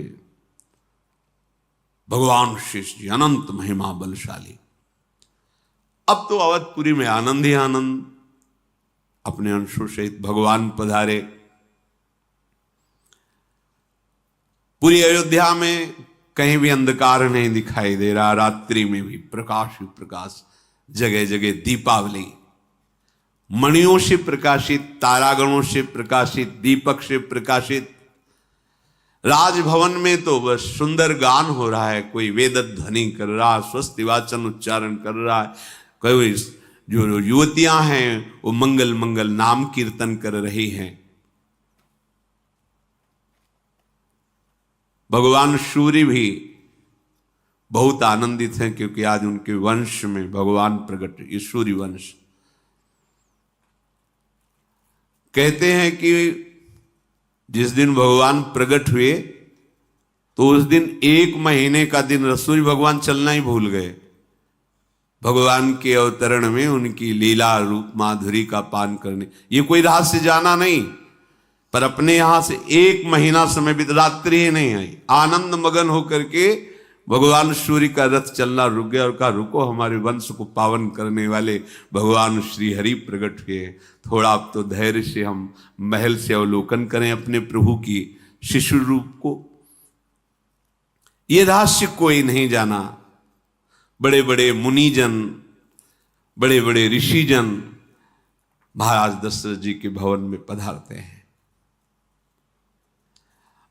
भगवान शेष जी अनंत महिमा बलशाली। अब तो अवधपुरी में आनंद ही आनंद, अपने अंशों सहित भगवान पधारे। पूरी अयोध्या में कहीं भी अंधकार नहीं दिखाई दे रहा, रात्रि में भी प्रकाश ही प्रकाश, जगह जगह दीपावली, मणियों से प्रकाशित, तारागणों से प्रकाशित, दीपक से प्रकाशित। राजभवन में तो बस सुंदर गान हो रहा है, कोई वेद ध्वनि कर रहा है, स्वस्ति वाचन उच्चारण कर रहा है, कोई जो युवतियां हैं वो मंगल मंगल नाम कीर्तन कर रही हैं। भगवान सूर्य भी बहुत आनंदित हैं, क्योंकि आज उनके वंश में भगवान प्रकट, ये सूर्य वंश। कहते हैं कि जिस दिन भगवान प्रकट हुए तो उस दिन 1 महीने का दिन सूर्य भगवान चलना ही भूल गए। भगवान के अवतरण में उनकी लीला रूप माधुरी का पान करने, ये कोई रहस्य जाना नहीं, पर अपने यहां से 1 महीना समय बीत, रात्रि ही नहीं आई, आनंद मगन होकर के भगवान सूर्य का रथ चलना रुक गया और कहा रुको, हमारे वंश को पावन करने वाले भगवान श्री हरि प्रकट हुए, थोड़ा अब तो धैर्य से हम महल से अवलोकन करें अपने प्रभु की शिशु रूप को। ये रहस्य कोई नहीं जाना। बड़े बड़े मुनिजन, बड़े बड़े ऋषिजन महाराज दशरथ जी के भवन में पधारते हैं।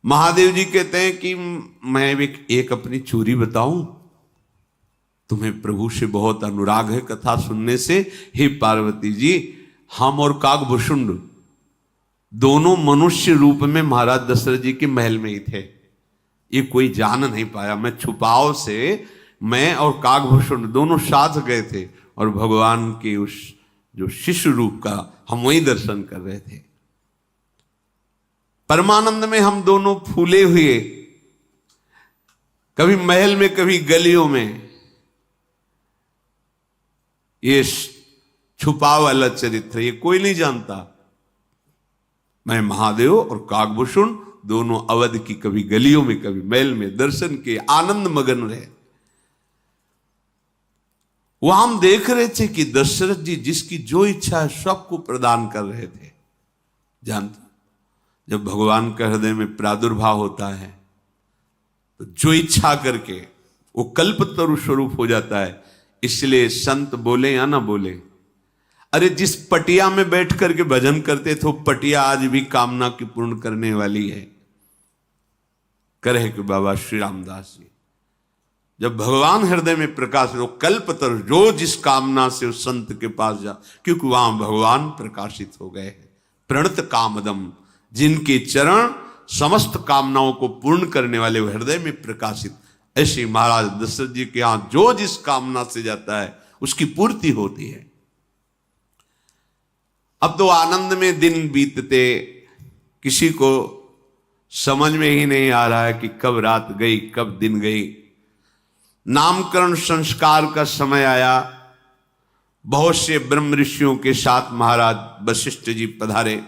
महादेव जी कहते हैं कि मैं एक अपनी चोरी बताऊं, तुम्हें प्रभु से बहुत अनुराग है कथा सुनने से। हे पार्वती जी, हम और काकभूषुंड दोनों मनुष्य रूप में महाराज दशरथ जी के महल में ही थे, ये कोई जान नहीं पाया। मैं छुपाव से, मैं और काकभूषुंड दोनों साथ गए थे और भगवान के उस जो शिशु रूप का हम वही दर्शन कर रहे थे। परमानंद में हम दोनों फूले हुए, कभी महल में कभी गलियों में। ये छुपा वाला चरित्र ये कोई नहीं जानता। मैं महादेव और काकभूषुंड दोनों अवध की कभी गलियों में कभी महल में दर्शन के आनंद मगन रहे। वहां हम देख रहे थे कि दशरथ जी जिसकी जो इच्छा है सबको प्रदान कर रहे थे। जानते, जब भगवान का हृदय में प्रादुर्भाव होता है तो जो इच्छा करके वो कल्पतरु स्वरूप हो जाता है। इसलिए संत बोले या ना बोले, अरे जिस पटिया में बैठ करके भजन करते थे वो पटिया आज भी कामना की पूर्ण करने वाली है। करे कि बाबा श्री रामदास जी, जब भगवान हृदय में प्रकाश हो, कल्पतरु जो जिस कामना से उस संत के पास जा, क्योंकि वहां भगवान प्रकाशित हो गए हैं। प्रणत कामदम, जिनके चरण समस्त कामनाओं को पूर्ण करने वाले हृदय में प्रकाशित। ऐसे महाराज दशरथ जी के यहां जो जिस कामना से जाता है उसकी पूर्ति होती है। अब तो आनंद में दिन बीतते, किसी को समझ में ही नहीं आ रहा है कि कब रात गई कब दिन गई। नामकरण संस्कार का समय आया। बहुत से ब्रह्म ऋषियों के साथ महाराज वशिष्ठ जी पधारे।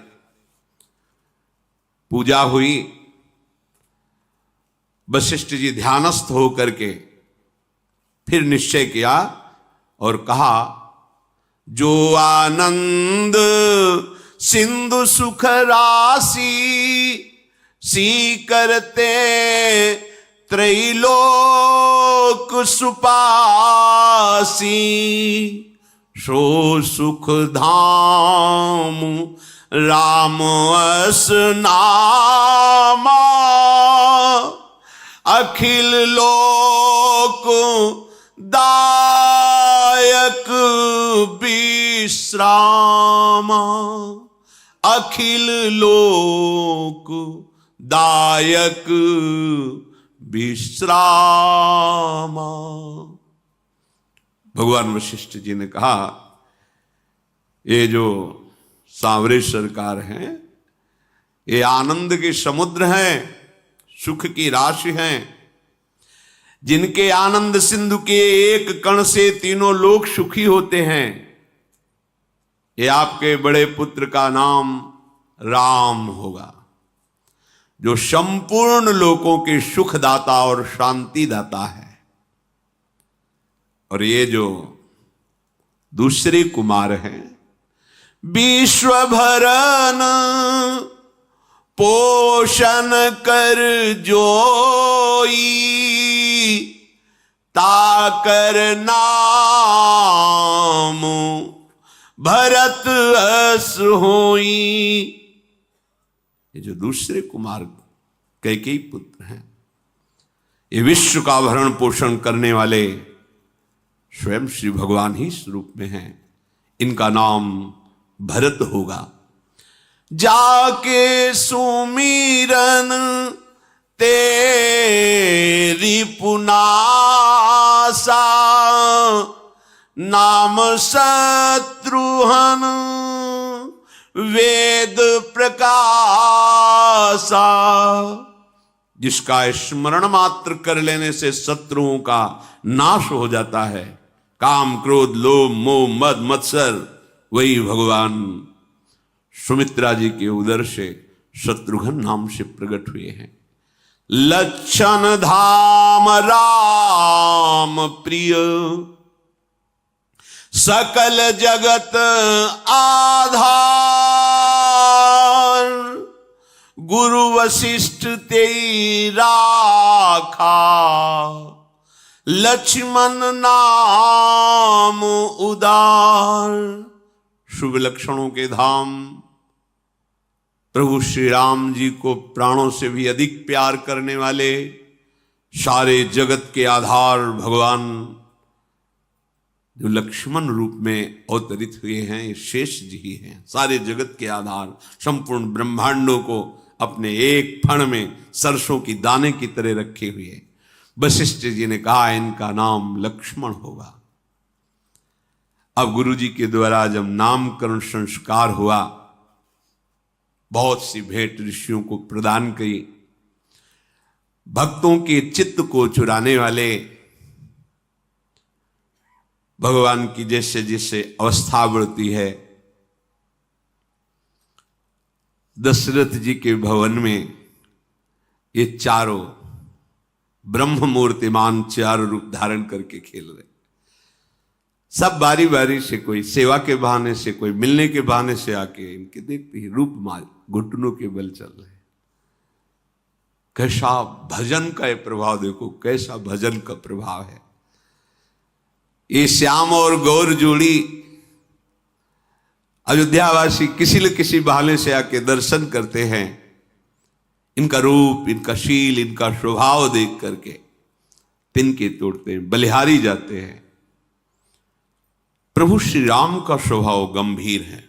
पूजा हुई। वशिष्ठ जी ध्यानस्थ होकर के फिर निश्चय किया और कहा, जो आनंद सिंधु सुख राशि सी करते त्रैलोक सुपासी, सो सुख धाम राम अस नामा, अखिल लोक दायक विश्रामा, अखिल लोक दायक विश्रामा। भगवान वशिष्ठ जी ने कहा, ये जो सांवरे सरकार हैं, ये आनंद के समुद्र हैं, सुख की राशि हैं, जिनके आनंद सिंधु के एक कण से तीनों लोग सुखी होते हैं। ये आपके बड़े पुत्र का नाम राम होगा, जो संपूर्ण लोगों के सुखदाता और शांति दाता है। और ये जो दूसरे कुमार हैं, विश्व भरन पोषण कर जोई, ताकर नाम भरत अस होई। ये जो दूसरे कुमार कैकेयी पुत्र हैं, ये विश्व का भरण पोषण करने वाले स्वयं श्री भगवान ही स्वरूप में हैं। इनका नाम भरत होगा। जाके सुमीरन तेरी पुनासा, नाम शत्रुहन वेद प्रकाशा, जिसका स्मरण मात्र कर लेने से शत्रुओं का नाश हो जाता है। काम क्रोध लोभ मोह मद मत्सर, वही भगवान सुमित्रा जी के उदर से शत्रुघ्न नाम से प्रकट हुए हैं। लक्षण धाम राम प्रिय, सकल जगत आधार, गुरु वशिष्ठ तेई राखा, लक्ष्मण नाम उदार। शुभ लक्षणों के धाम प्रभु श्री राम जी को प्राणों से भी अधिक प्यार करने वाले, सारे जगत के आधार भगवान जो लक्ष्मण रूप में अवतरित हुए हैं, ये शेष जी ही हैं। सारे जगत के आधार, संपूर्ण ब्रह्मांडों को अपने एक फण में सरसों की दाने की तरह रखे हुए वशिष्ठ जी ने कहा, इनका नाम लक्ष्मण होगा। अब गुरु जी के द्वारा जब नामकरण संस्कार हुआ, बहुत सी भेंट ऋषियों को प्रदान की। भक्तों के चित्त को चुराने वाले भगवान की जैसे जैसे अवस्था बढ़ती है, दशरथ जी के भवन में ये चारों ब्रह्म मूर्तिमान चारों रूप धारण करके खेल रहे। सब बारी बारी से, कोई सेवा के बहाने से, कोई मिलने के बहाने से आके इनके देखते ही रूप माल घुटनों के बल चल रहे। कैसा भजन का ये प्रभाव देखो, कैसा भजन का प्रभाव है। ये श्याम और गौर जोड़ी अयोध्यावासी किसी न किसी बहाने से आके दर्शन करते हैं। इनका रूप, इनका शील, इनका स्वभाव देख करके तिनके तोड़ते हैं, बलिहारी जाते हैं। प्रभु श्री राम का स्वभाव गंभीर है,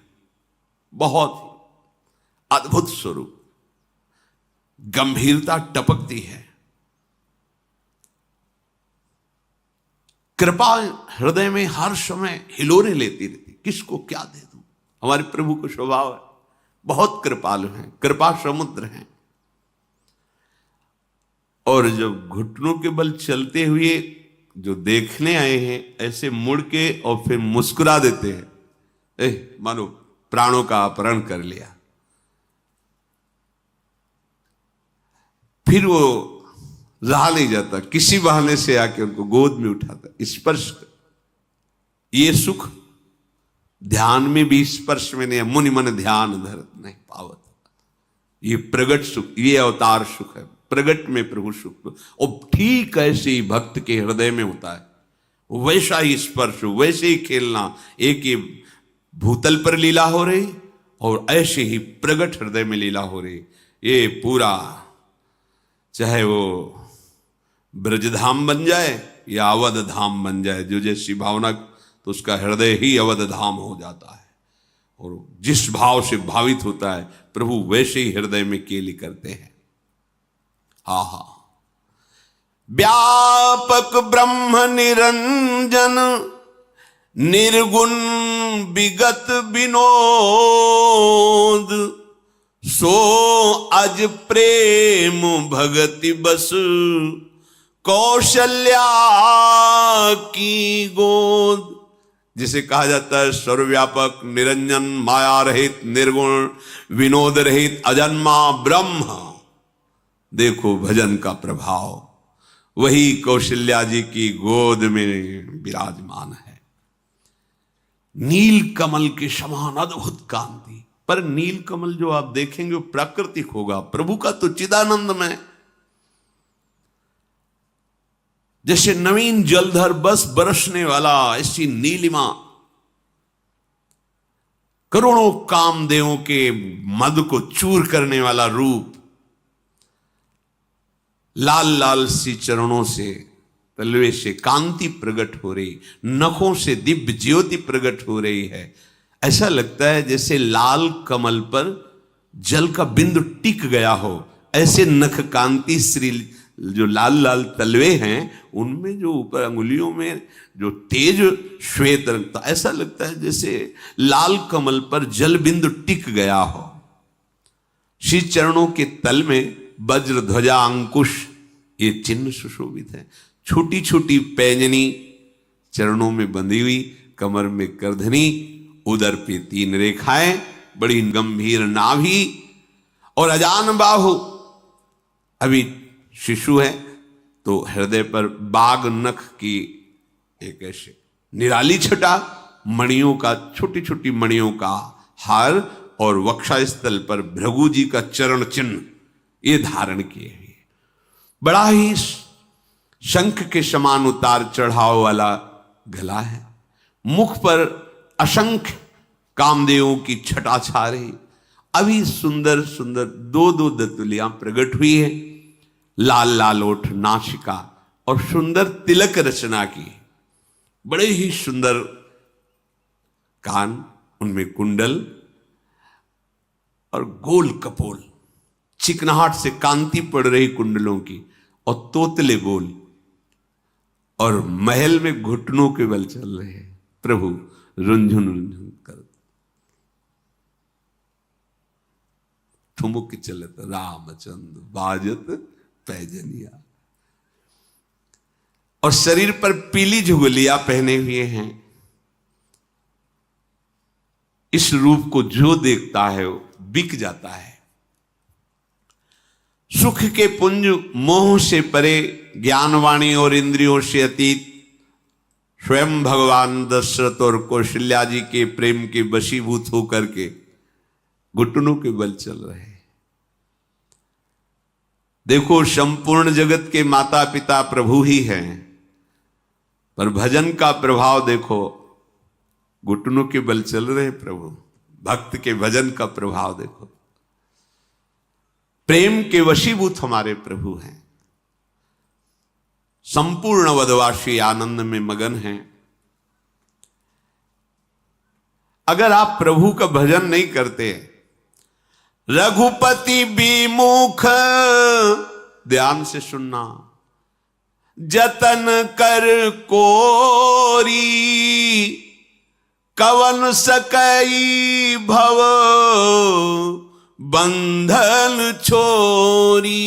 बहुत अद्भुत स्वरूप, गंभीरता टपकती है। कृपा हृदय में हर समय हिलोरे लेती रहती, किसको क्या दे दूं। हमारे प्रभु का स्वभाव है, बहुत कृपालु हैं, कृपा समुद्र हैं। और जब घुटनों के बल चलते हुए जो देखने आए हैं ऐसे मुड़ के और फिर मुस्कुरा देते हैं, मानो प्राणों का अपहरण कर लिया। फिर वो रहा नहीं जाता, किसी बहाने से आके उनको गोद में उठाता, स्पर्श कर। ये सुख ध्यान में भी स्पर्श में नहीं, मुनि मन ध्यान धरत नहीं पावत। ये प्रगट सुख, ये अवतार सुख है, प्रगट में प्रभु सुख। और ठीक ऐसे ही भक्त के हृदय में होता है, वैसा ही स्पर्श, वैसे ही खेलना। एक ही भूतल पर लीला हो रही और ऐसे ही प्रगट हृदय में लीला हो रही। ये पूरा, चाहे वो ब्रजधाम बन जाए या अवध धाम बन जाए, जो जैसी भावना, तो उसका हृदय ही अवध धाम हो जाता है। और जिस भाव से भावित होता है प्रभु, वैसे ही हृदय में केली करते हैं। आहा, व्यापक ब्रह्म निरंजन निर्गुण विगत विनोद, सो अज प्रेम भगति बस कौशल्या की गोद। जिसे कहा जाता है सर्वव्यापक, निरंजन, माया रहित, निर्गुण, विनोद रहित, अजन्मा ब्रह्म। देखो भजन का प्रभाव, वही कौशल्या जी की गोद में विराजमान है। नील कमल के समान अद्भुत कांति, पर नील कमल जो आप देखेंगे वो प्राकृतिक होगा, प्रभु का तो चिदानंदमय। जैसे नवीन जलधर बस बरसने वाला, ऐसी नीलिमा, करोड़ों कामदेवों के मद को चूर करने वाला रूप, लाल लाल सी चरणों से, तलवे से कांति प्रकट हो रही, नखों से दिव्य ज्योति प्रकट हो रही है। ऐसा लगता है जैसे लाल कमल पर जल का बिंदु टिक गया हो। ऐसे नख कांति श्री जो लाल लाल तलवे हैं, उनमें जो ऊपर अंगुलियों में जो तेज श्वेत रंग, तो ऐसा लगता है जैसे लाल कमल पर जल बिंदु टिक गया हो। श्री चरणों के तल में वज्र ध्वजा अंकुश, ये चिन्ह सुशोभित है। छोटी छोटी पैंजनी चरणों में बंधी हुई, कमर में करधनी, उदर पे 3 रेखाएं, बड़ी गंभीर नाभि और अजान बाहु। अभी शिशु है तो हृदय पर बाघ नख की एक ऐसे निराली छटा, मणियों का, छोटी छोटी मणियों का हार, और वक्षस्थल पर भृगु जी का चरण चिन्ह ये धारण किए हुए। बड़ा ही शंख के समान उतार चढ़ाव वाला गला है। मुख पर असंख्य कामदेवों की छटा छा रही। अभी सुंदर सुंदर 2-2 दंतुलियां प्रकट हुई है, लाल लाल ओठ, नासिका और सुंदर तिलक रचना की। बड़े ही सुंदर कान, उनमें कुंडल और गोल कपोल, चिकनाहट से कांति पड़ रही कुंडलों की, और तोतले बोल, और महल में घुटनों के बल चल रहे हैं प्रभु, रुंझुन रुंझुन कर ठुमुक चलत रामचंद्र बाजत पैजनिया। और शरीर पर पीली झुगलियां पहने हुए हैं। इस रूप को जो देखता है वो बिक जाता है। सुख के पुंज मोह से परे, ज्ञानवाणी और इंद्रियों से अतीत, स्वयं भगवान दशरथ और कौशल्या जी के प्रेम के वशीभूत होकर के घुटनों के बल चल रहे हैं। देखो, संपूर्ण जगत के माता पिता प्रभु ही हैं, पर भजन का प्रभाव देखो, घुटनों के बल चल रहे प्रभु। भक्त के भजन का प्रभाव देखो, प्रेम के वशीभूत हमारे प्रभु हैं। संपूर्ण वदवासी आनंद में मगन हैं। अगर आप प्रभु का भजन नहीं करते, रघुपति विमुख, ध्यान से सुनना, जतन कर कोरी, कवन सकई भव बंधन छोरी,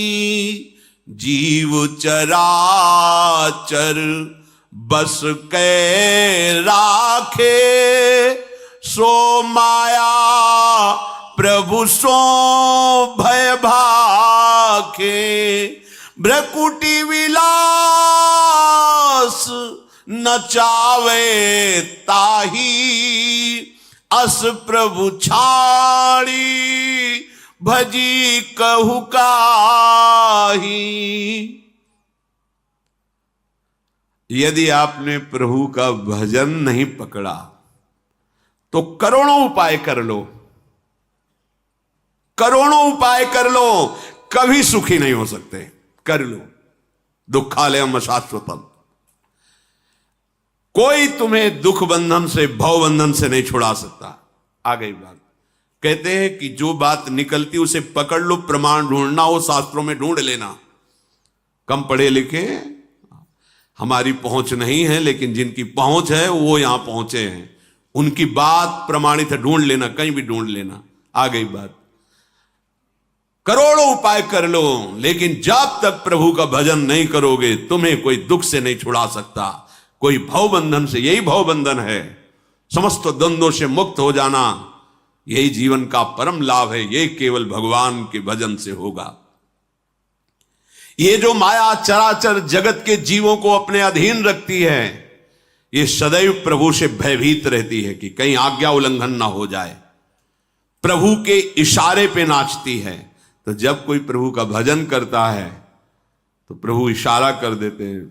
जीव चराचर बस के राखे, सो माया प्रभु सो भय भाखे। भ्रकुटी विलास नचावे ताही, अस प्रभु छाड़ी भजी कहु काही। यदि आपने प्रभु का भजन नहीं पकड़ा तो करोड़ों उपाय कर लो, करोड़ों उपाय कर लो, कभी सुखी नहीं हो सकते। कर लो, दुखालयम अशाश्वतम। कोई तुम्हें दुख बंधन से, भव बंधन से नहीं छुड़ा सकता। आ गई बात। कहते हैं कि जो बात निकलती उसे पकड़ लो, प्रमाण ढूंढना हो शास्त्रों में ढूंढ लेना। कम पढ़े लिखे हमारी पहुंच नहीं है, लेकिन जिनकी पहुंच है वो यहां पहुंचे हैं, उनकी बात प्रमाणित है, ढूंढ लेना, कहीं भी ढूंढ लेना। आ गई बात। करोड़ों उपाय कर लो, लेकिन जब तक प्रभु का भजन नहीं करोगे तुम्हें कोई दुख से नहीं छुड़ा सकता, कोई भव बंधन से। यही भव बंधन है, समस्त द्वंद्वों से मुक्त हो जाना, यही जीवन का परम लाभ है। यही केवल भगवान के भजन से होगा। ये जो माया चराचर जगत के जीवों को अपने अधीन रखती है, ये सदैव प्रभु से भयभीत रहती है कि कहीं आज्ञा उल्लंघन ना हो जाए, प्रभु के इशारे पे नाचती है। तो जब कोई प्रभु का भजन करता है तो प्रभु इशारा कर देते हैं,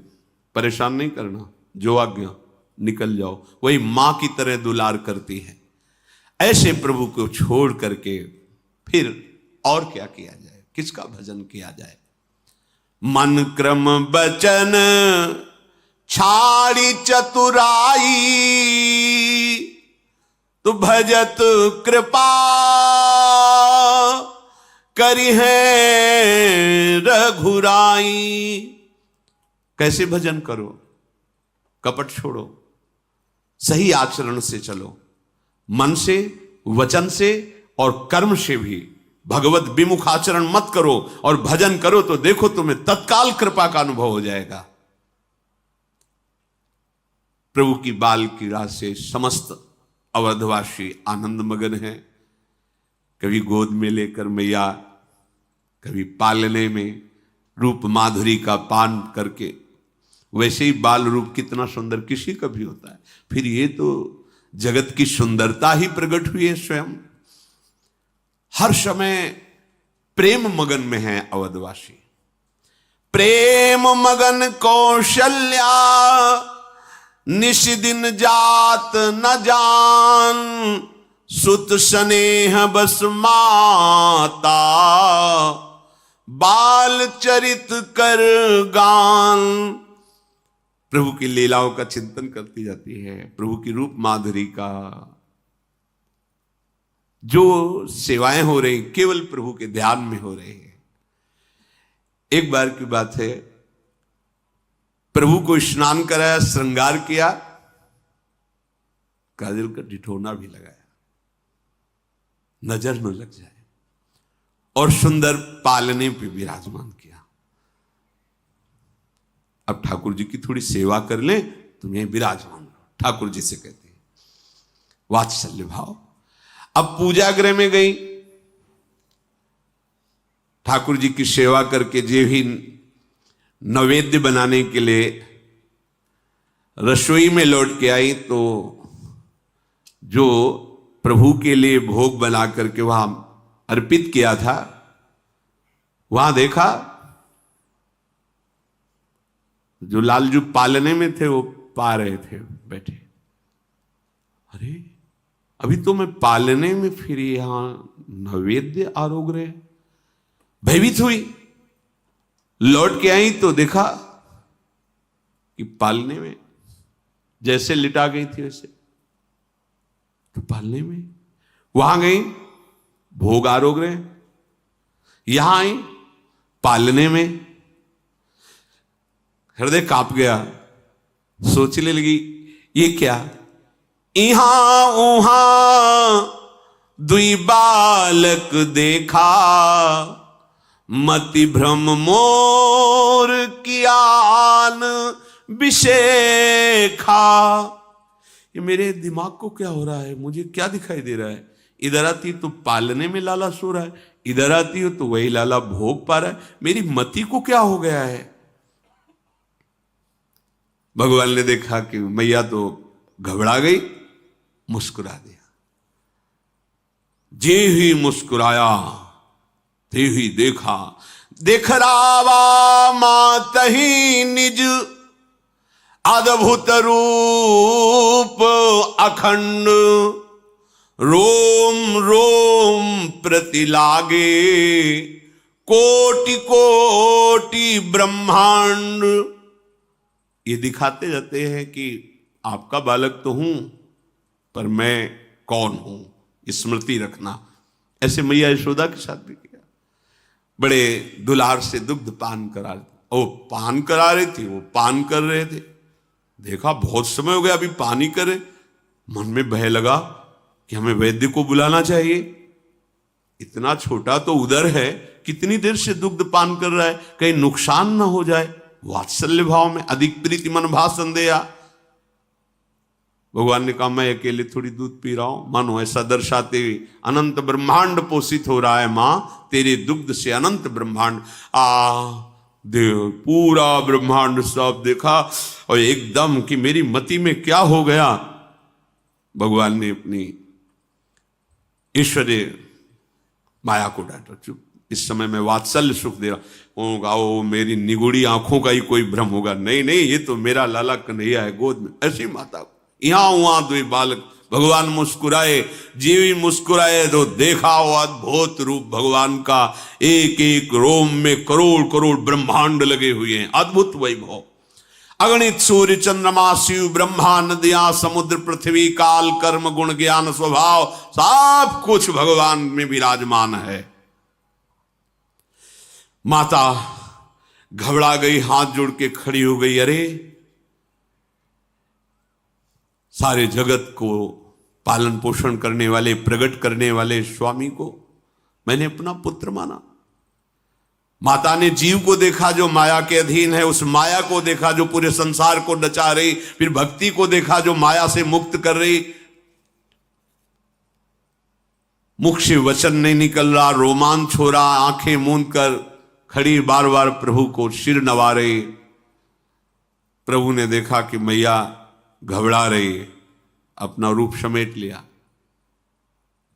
परेशान नहीं करना, जो आज्ञा, निकल जाओ। वही मां की तरह दुलार करती है। ऐसे प्रभु को छोड़ करके फिर और क्या किया जाए, किसका भजन किया जाए। मन क्रम बचन छाड़ी चतुराई, तु भजत कृपा करी है रघुराई। कैसे भजन करो, कपट छोड़ो, सही आचरण से चलो, मन से, वचन से और कर्म से भी भगवत विमुख आचरण मत करो, और भजन करो तो देखो तुम्हें तत्काल कृपा का अनुभव हो जाएगा। प्रभु की बाल क्रीड़ा से समस्त अवधवासी आनंद मगन है। कभी गोद में लेकर मैया, कभी पालने में रूप माधुरी का पान करके। वैसे ही बाल रूप कितना सुंदर किसी का भी होता है, फिर ये तो जगत की सुंदरता ही प्रकट हुई है स्वयं। हर समय प्रेम मगन में है अवधवासी। प्रेम मगन कौशल्या, निश दिन जात न जान, सुत स्नेह बस माता, बाल चरित कर गान। प्रभु की लीलाओं का चिंतन करती जाती है, प्रभु की रूप माधुरी का। जो सेवाएं हो रही केवल प्रभु के ध्यान में हो रही है। एक बार की बात है, प्रभु को स्नान कराया, श्रृंगार किया, काजल का ठिठोना भी लगाया, नजर न लग जाए, और सुंदर पालने पे विराजमान किया। अब ठाकुर जी की थोड़ी सेवा कर ले, तुम्हें विराजमान ठाकुर जी से कहते हैं, वात्सल्य भाव। अब पूजा गृह में गई, ठाकुर जी की सेवा करके जे भी नैवेद्य बनाने के लिए रसोई में लौट के आई, तो जो प्रभु के लिए भोग बना करके वहां अर्पित किया था, वहां देखा जो लालजू पालने में थे वो पा रहे थे बैठे। अरे अभी तो मैं पालने में, फिर यहां नैवेद्य आरोग रहे। भयभीत हुई, लौट के आई तो देखा कि पालने में जैसे लिटा गई थी वैसे, तो पालने में वहां गई, भोग आरोग रहे, यहां आई पालने में। हृदय कांप गया, सोचने लगी ये क्या, इहां उहां दुई बालक देखा, मति भ्रम मोर कियान विशेखा। ये मेरे दिमाग को क्या हो रहा है, मुझे क्या दिखाई दे रहा है? इधर आती तो पालने में लाला सो रहा है, इधर आती हो तो वही लाला भोग पा रहा है, मेरी मति को क्या हो गया है? भगवान ने देखा कि मैया तो घबरा गई, मुस्कुरा दिया। जे ही मुस्कुराया ते ही देखा, देख रावा मातही निज अद्भुत रूप अखंड। रोम रोम प्रति लागे कोटि कोटि ब्रह्मांड। ये दिखाते जाते हैं कि आपका बालक तो हूं, पर मैं कौन हूं, स्मृति रखना। ऐसे मैया यशोदा के साथ भी किया। बड़े दुलार से दुग्ध पान करा, वो पान करा रही थी, वो पान कर रहे थे। देखा बहुत समय हो गया, अभी पानी करे। मन में भय लगा कि हमें वैद्य को बुलाना चाहिए। इतना छोटा तो उधर है, कितनी देर से दुग्ध पान कर रहा है, कहीं नुकसान ना हो जाए। वात्सल्य भाव में अधिक प्रीति मन भाषण दिया। भगवान ने कहा मैं अकेले थोड़ी दूध पी रहा हूं, मानो ऐसा दर्शाते हुए अनंत ब्रह्मांड पोषित हो रहा है मां, तेरे दुग्ध से अनंत ब्रह्मांड। देव पूरा ब्रह्मांड सब देखा और एकदम कि मेरी मति में क्या हो गया। भगवान ने अपनी ईश्वरीय माया को डांटा, चुप, इस समय मैं वात्सल्य सुख दे रहा हूँ। वो मेरी निगुड़ी आंखों का ही कोई भ्रम होगा। नहीं नहीं, ये तो मेरा लाला कन्हैया है गोद में। ऐसी माता को यहां वहां दो बालक। भगवान मुस्कुराए, जीवी मुस्कुराए तो देखा वो अद्भुत रूप भगवान का। एक एक रोम में करोड़ करोड़ ब्रह्मांड लगे हुए हैं, अद्भुत वैभव। अगणित सूर्य चंद्रमा शिव ब्रह्मा नदियां समुद्र पृथ्वी काल कर्म गुण ज्ञान स्वभाव सब कुछ भगवान में विराजमान है। माता घबरा गई, हाथ जोड़ के खड़ी हो गई। अरे सारे जगत को पालन पोषण करने वाले, प्रकट करने वाले स्वामी को मैंने अपना पुत्र माना। माता ने जीव को देखा जो माया के अधीन है, उस माया को देखा जो पूरे संसार को नचा रही, फिर भक्ति को देखा जो माया से मुक्त कर रही। मुख से वचन नहीं निकल रहा, रोमांच हो रहा, आंखें मूंद कर खड़ी बार बार प्रभु को सिर नवा रही। प्रभु ने देखा कि मैया घबरा रही, अपना रूप समेट लिया।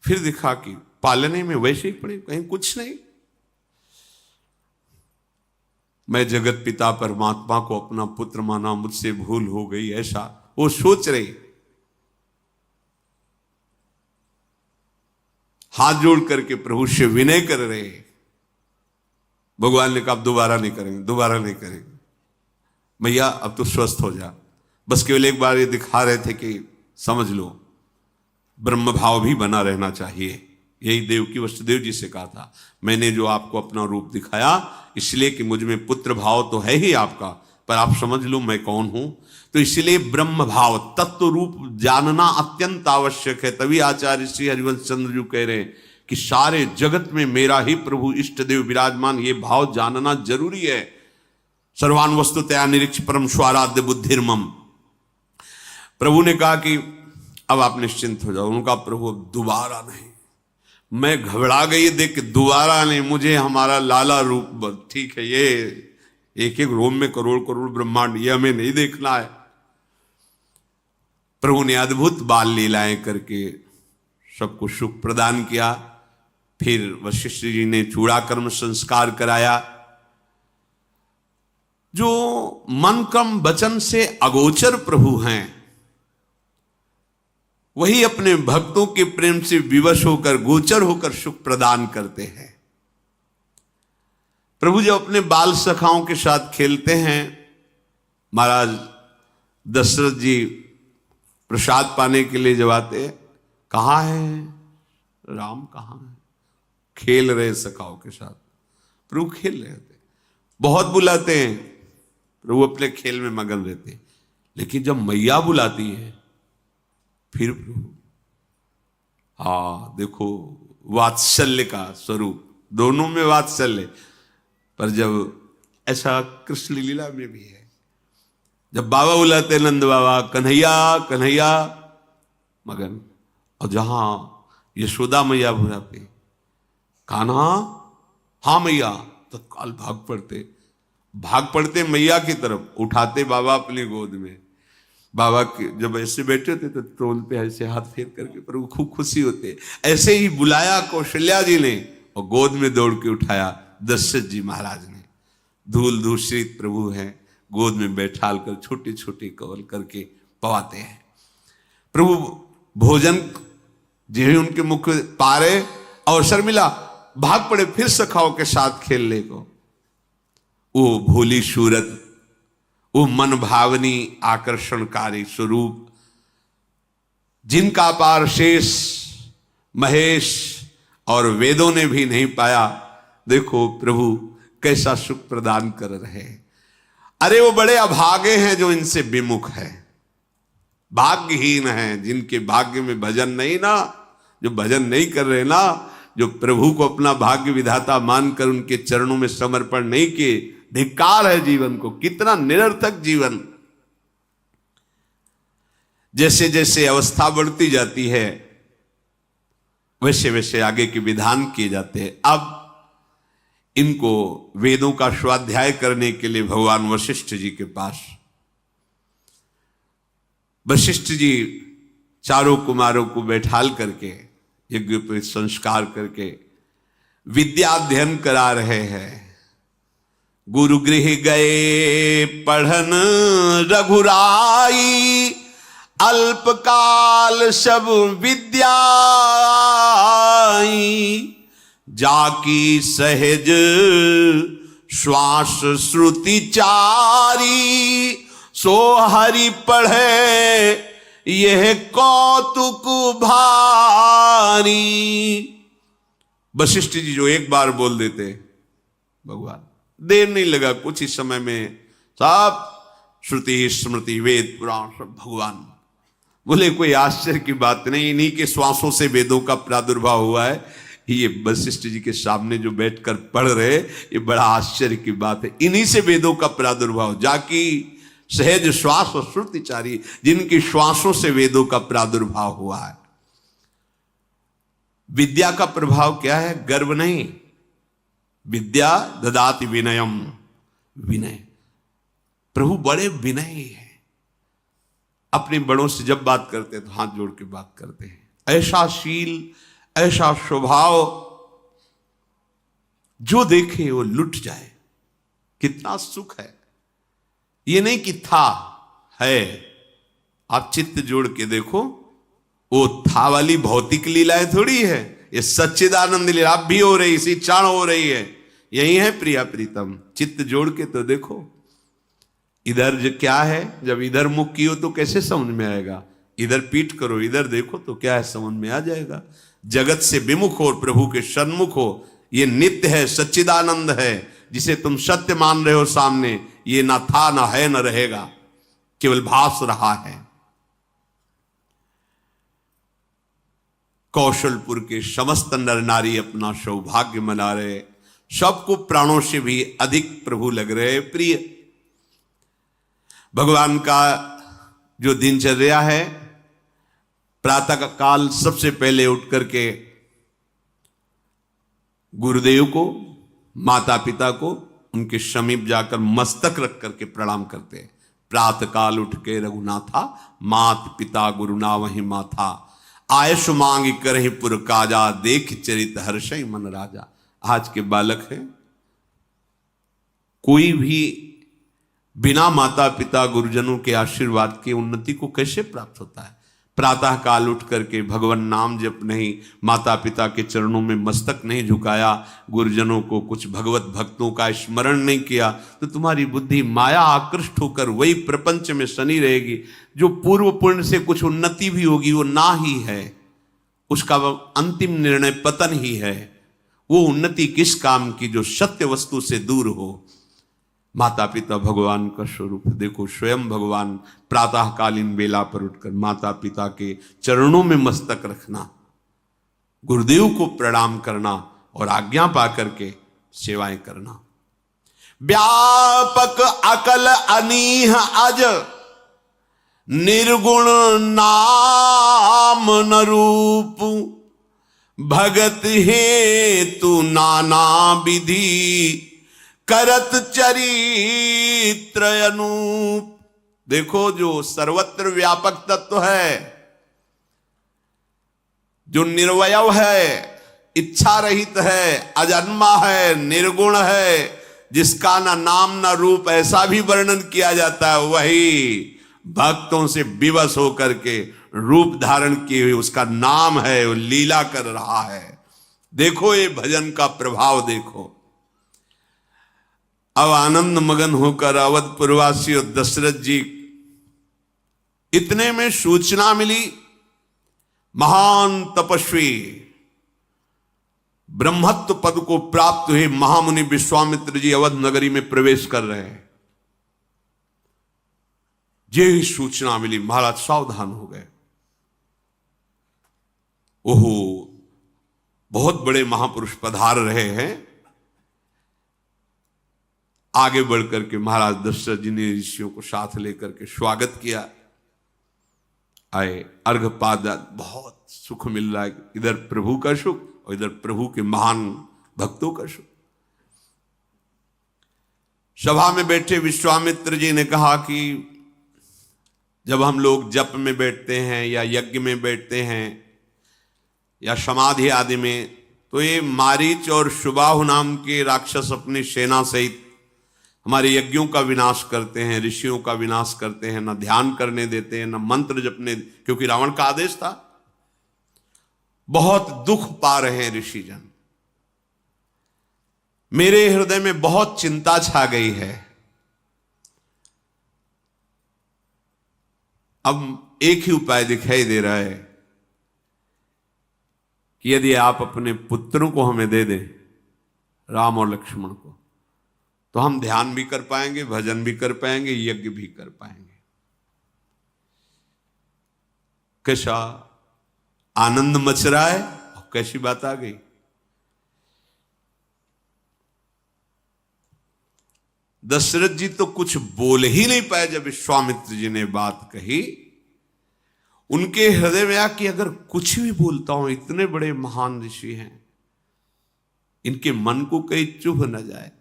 फिर देखा कि पालने में वैसे ही पड़े, कहीं कुछ नहीं। मैं जगत पिता परमात्मा को अपना पुत्र माना, मुझसे भूल हो गई, ऐसा वो सोच रही। हाथ जोड़ करके प्रभु से विनय कर रहे। भगवान ने कहा अब दोबारा नहीं करेंगे, दोबारा नहीं करेंगे। भैया अब तो स्वस्थ हो जा। बस केवल एक बार ये दिखा रहे थे कि समझ लो ब्रह्म भाव भी बना रहना चाहिए। यही देवकी वसुदेव जी से कहा था, मैंने जो आपको अपना रूप दिखाया इसलिए कि मुझ में पुत्र भाव तो है ही आपका, पर आप समझ लो मैं कौन हूं। तो इसलिए ब्रह्म भाव तत्व रूप जानना अत्यंत आवश्यक है। तभी आचार्य श्री हरिवंश चंद्र जी कह रहे हैं कि सारे जगत में मेरा ही प्रभु इष्ट देव विराजमान, ये भाव जानना जरूरी है। सर्वान वस्तुतया निरीक्ष परम स्वाराध्य बुद्धिर्मम। प्रभु ने कहा कि अब आप निश्चिंत हो जाओ। उनका प्रभु अब दोबारा नहीं। मैं घबरा गई देख के, दोबारा नहीं, मुझे हमारा लाला रूप ठीक है, ये एक एक रोम में करोड़ करोड़ ब्रह्मांड, ये हमें नहीं देखना है। प्रभु ने अद्भुत बाल लीलाएं करके सबको सुख प्रदान किया। फिर वशिष्ठ जी ने चूड़ाकर्म संस्कार कराया। जो मन क्रम वचन से अगोचर प्रभु हैं, वही अपने भक्तों के प्रेम से विवश होकर गोचर होकर सुख प्रदान करते हैं। प्रभु जब अपने बाल सखाओं के साथ खेलते हैं, महाराज दशरथ जी प्रसाद पाने के लिए जब आते हैं, कहाँ है राम, कहाँ है? खेल रहे सखाओं के साथ। प्रभु खेल रहे थे, बहुत बुलाते हैं, प्रभु अपने खेल में मगन रहते हैं। लेकिन जब मैया बुलाती है फिर प्रभु, देखो वात्सल्य का स्वरूप, दोनों में वात्सल्य। पर जब ऐसा कृष्ण लीला में भी है, जब बाबा बुलाते नंद बाबा कन्हैया कन्हैया मगन, और जहां यशोदा मैया बुलाते कान्हा हाँ मैया, तत्काल भाग पड़ते मैया की तरफ, उठाते बाबा अपनी गोद में। बाबा के जब ऐसे बैठे होते तो ट्रोन पे ऐसे हाथ फेर करके प्रभु खूब खुशी होते। ऐसे ही बुलाया कौशल्या जी ने और गोद में दौड़ के उठाया दशरथ जी महाराज ने। धूल दूषित प्रभु हैं, गोद में बैठाल कर छोटे छोटे कवल करके पवाते हैं। प्रभु भोजन जो उनके मुख पारे अवसर मिला, भाग पड़े फिर सखाओं के साथ खेलने को। वो भोली सूरत, वो मन भावनी आकर्षणकारी स्वरूप, जिनका पार शेष महेश और वेदों ने भी नहीं पाया, देखो प्रभु कैसा सुख प्रदान कर रहे हैं। अरे वो बड़े अभागे हैं जो इनसे विमुख है, भाग्यहीन हैं जिनके भाग्य में भजन नहीं ना, जो भजन नहीं कर रहे ना, जो प्रभु को अपना भाग्य विधाता मानकर उनके चरणों में समर्पण नहीं किए। धिक्कार है जीवन को, कितना निरर्थक जीवन। जैसे जैसे अवस्था बढ़ती जाती है वैसे वैसे आगे के विधान किए जाते हैं। अब इनको वेदों का स्वाध्याय करने के लिए भगवान वशिष्ठ जी के पास, वशिष्ठ जी चारों कुमारों को बैठाल करके यज्ञ पे संस्कार करके विद्या अध्ययन करा रहे हैं। गुरु गृह गए पढ़न रघुराई, अल्पकाल सब विद्या जाकी सहज श्वास श्रुति चारी, सो हरि पढ़े यह कौतुक भारी। वशिष्ठ जी जो एक बार बोल देते भगवान, देर नहीं लगा, कुछ ही समय में सब श्रुति स्मृति वेद पुराण सब भगवान बोले। कोई आश्चर्य की बात नहीं, इन्हीं के श्वासों से वेदों का प्रादुर्भाव हुआ है। ये वशिष्ठ जी के सामने जो बैठकर पढ़ रहे, ये बड़ा आश्चर्य की बात है। इन्हीं से वेदों का प्रादुर्भाव, जाकी सहज श्वास और श्रुतिचारी, जिनकी श्वासों से वेदों का प्रादुर्भाव हुआ है। विद्या का प्रभाव क्या है? गर्व नहीं, विद्या ददाति विनयम, विनय। प्रभु बड़े विनयी है, अपने बड़ों से जब बात करते हैं तो हाथ जोड़ के बात करते हैं। ऐसा शील, ऐसा स्वभाव, जो देखे वो लुट जाए। कितना सुख है। ये नहीं कि था है, आप चित्त जोड़ के देखो, वो था वाली भौतिक लीलाएं थोड़ी है, ये सच्चिदानंद लीला आप भी हो रही, इसी क्षण हो रही है। यही है प्रिया प्रीतम, चित्त जोड़ के तो देखो। इधर जो क्या है, जब इधर मुख की हो तो कैसे समझ में आएगा? इधर पीठ करो, इधर देखो तो क्या है, समझ में आ जाएगा। जगत से विमुख हो, प्रभु के सन्मुख हो। ये नित्य है, सच्चिदानंद है, जिसे तुम सत्य मान रहे हो सामने, ये ना था ना है ना रहेगा, केवल भास रहा है। कौशलपुर के समस्त नर नारी अपना सौभाग्य मना रहे, सबको प्राणों से भी अधिक प्रभु लग रहे प्रिय। भगवान का जो दिनचर्या है, प्रातः का काल सबसे पहले उठ करके गुरुदेव को, माता पिता को उनके समीप जाकर मस्तक रख करके प्रणाम करते हैं। प्रातः काल उठ के रघुनाथा, मात पिता गुरु ना वही माथा, आयु मांग करहि पुर काजा, देख चरित हर्षय मन राजा। आज के बालक हैं, कोई भी बिना माता पिता गुरुजनों के आशीर्वाद के उन्नति को कैसे प्राप्त होता है? प्रातः काल उठ करके भगवान नाम जप नहीं, माता पिता के चरणों में मस्तक नहीं झुकाया, गुरुजनों को, कुछ भगवत भक्तों का स्मरण नहीं किया, तो तुम्हारी बुद्धि माया आकृष्ट होकर वही प्रपंच में सनी रहेगी। जो पूर्व पुण्य से कुछ उन्नति भी होगी वो ना ही है, उसका अंतिम निर्णय पतन ही है। वो उन्नति किस काम की जो सत्य वस्तु से दूर हो। माता पिता भगवान का स्वरूप देखो, स्वयं भगवान प्रातःकालीन बेला पर उठकर माता पिता के चरणों में मस्तक रखना, गुरुदेव को प्रणाम करना और आज्ञा पा करके सेवाएं करना। व्यापक अकल अनीह अज, निर्गुण नाम न रूप, भगत हेतु नाना विधि, करत चरित्र अनूप। देखो, जो सर्वत्र व्यापक तत्व है, जो निर्वयव है, इच्छा रहित है, अजन्मा है, निर्गुण है, जिसका ना नाम ना रूप, ऐसा भी वर्णन किया जाता है, वही भक्तों से विवश होकर के रूप धारण किए हुए उसका नाम है, वो लीला कर रहा है। देखो ये भजन का प्रभाव देखो। अब आनंद मगन होकर अवधपुरवासी और दशरथ जी, इतने में सूचना मिली, महान तपस्वी ब्रह्मत्व पद को प्राप्त हुए महामुनि विश्वामित्र जी अवध नगरी में प्रवेश कर रहे हैं। ये सूचना मिली, महाराज सावधान हो गए। ओहो, बहुत बड़े महापुरुष पधार रहे हैं। आगे बढ़कर के महाराज दशरथ जी ने ऋषियों को साथ लेकर के स्वागत किया। आए, अर्घपाद, बहुत सुख मिल रहा है, इधर प्रभु का सुख और इधर प्रभु के महान भक्तों का सुख। सभा में बैठे विश्वामित्र जी ने कहा कि जब हम लोग जप में बैठते हैं या यज्ञ में बैठते हैं या समाधि आदि में, तो ये मारीच और शुबाहु नाम के राक्षस अपनी सेना सहित हमारे यज्ञों का विनाश करते हैं, ऋषियों का विनाश करते हैं, न ध्यान करने देते हैं, न मंत्र जपने, क्योंकि रावण का आदेश था। बहुत दुख पा रहे हैं ऋषिजन। मेरे हृदय में बहुत चिंता छा गई है। अब एक ही उपाय दिखाई दे रहा है कि यदि आप अपने पुत्रों को हमें दे दें, राम और लक्ष्मण को, तो हम ध्यान भी कर पाएंगे, भजन भी कर पाएंगे, यज्ञ भी कर पाएंगे। कैसा आनंद मच रहा है, कैसी बात आ गई। दशरथ जी तो कुछ बोल ही नहीं पाए जब विश्वामित्र जी ने बात कही। उनके हृदय में आ कि अगर कुछ भी बोलता हूं, इतने बड़े महान ऋषि हैं, इनके मन को कहीं चुभ न जाए।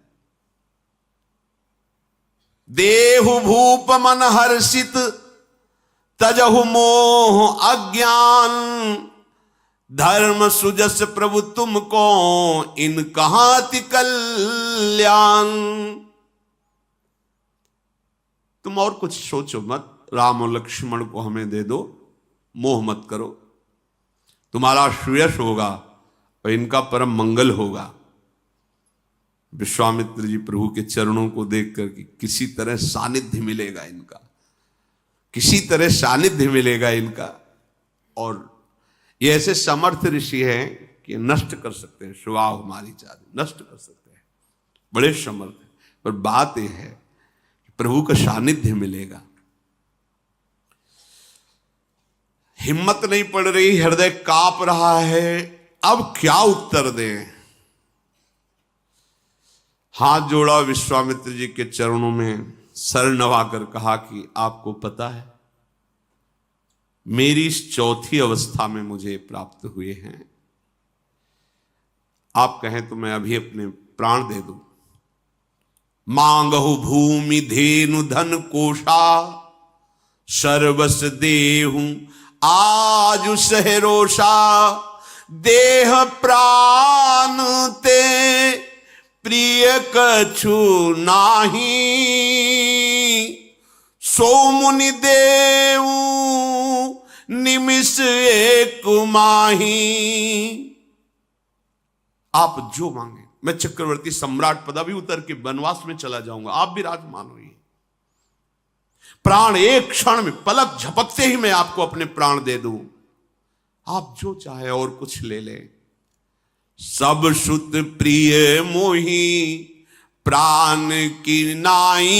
देहु भूप मन हर्षित, तजहु मोह अज्ञान, धर्म सुजस प्रभु तुमको, इन कहाति कल्याण। तुम और कुछ सोचो मत, राम और लक्ष्मण को हमें दे दो, मोह मत करो, तुम्हारा श्रेयस होगा और इनका परम मंगल होगा। विश्वामित्र जी प्रभु के चरणों को देख करके किसी तरह सानिध्य मिलेगा इनका, किसी तरह सानिध्य मिलेगा इनका। और ये ऐसे समर्थ ऋषि हैं कि नष्ट कर सकते हैं, शुभाव हमारी चादर नष्ट कर सकते हैं, बड़े समर्थ हैं। पर बात यह है कि प्रभु का सानिध्य मिलेगा। हिम्मत नहीं पड़ रही, हृदय कांप रहा है, अब क्या उत्तर दें। हाथ जोड़ा, विश्वामित्र जी के चरणों में सर नवाकर कहा कि आपको पता है, मेरी इस चौथी अवस्था में मुझे प्राप्त हुए हैं। आप कहें तो मैं अभी अपने प्राण दे दूं। मांगहु भूमि धेनु धन कोशा, सर्वस देहूं आज सहरोषा, देह प्राण ते प्रिय कछु नाही, सो मुनि देव निमिष एक माही। आप जो मांगे, मैं चक्रवर्ती सम्राट पद भी उतर के वनवास में चला जाऊंगा, आप भी राजमान होइए। प्राण एक क्षण में, पलक झपकते ही मैं आपको अपने प्राण दे दूं। आप जो चाहे और कुछ ले लें। सब सुत प्रिय मोही प्राण की नाई,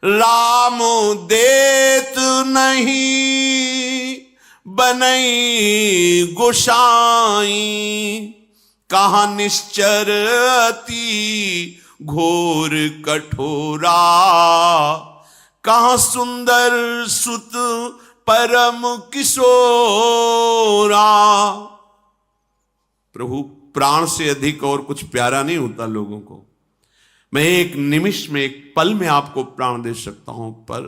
राम देत नहीं बनई गोसाई, कहां निश्चर अति घोर कठोरा, कहाँ सुंदर सुत परम किशोरा। प्रभु प्राण से अधिक और कुछ प्यारा नहीं होता लोगों को। मैं एक निमिष में, एक पल में आपको प्राण दे सकता हूं, पर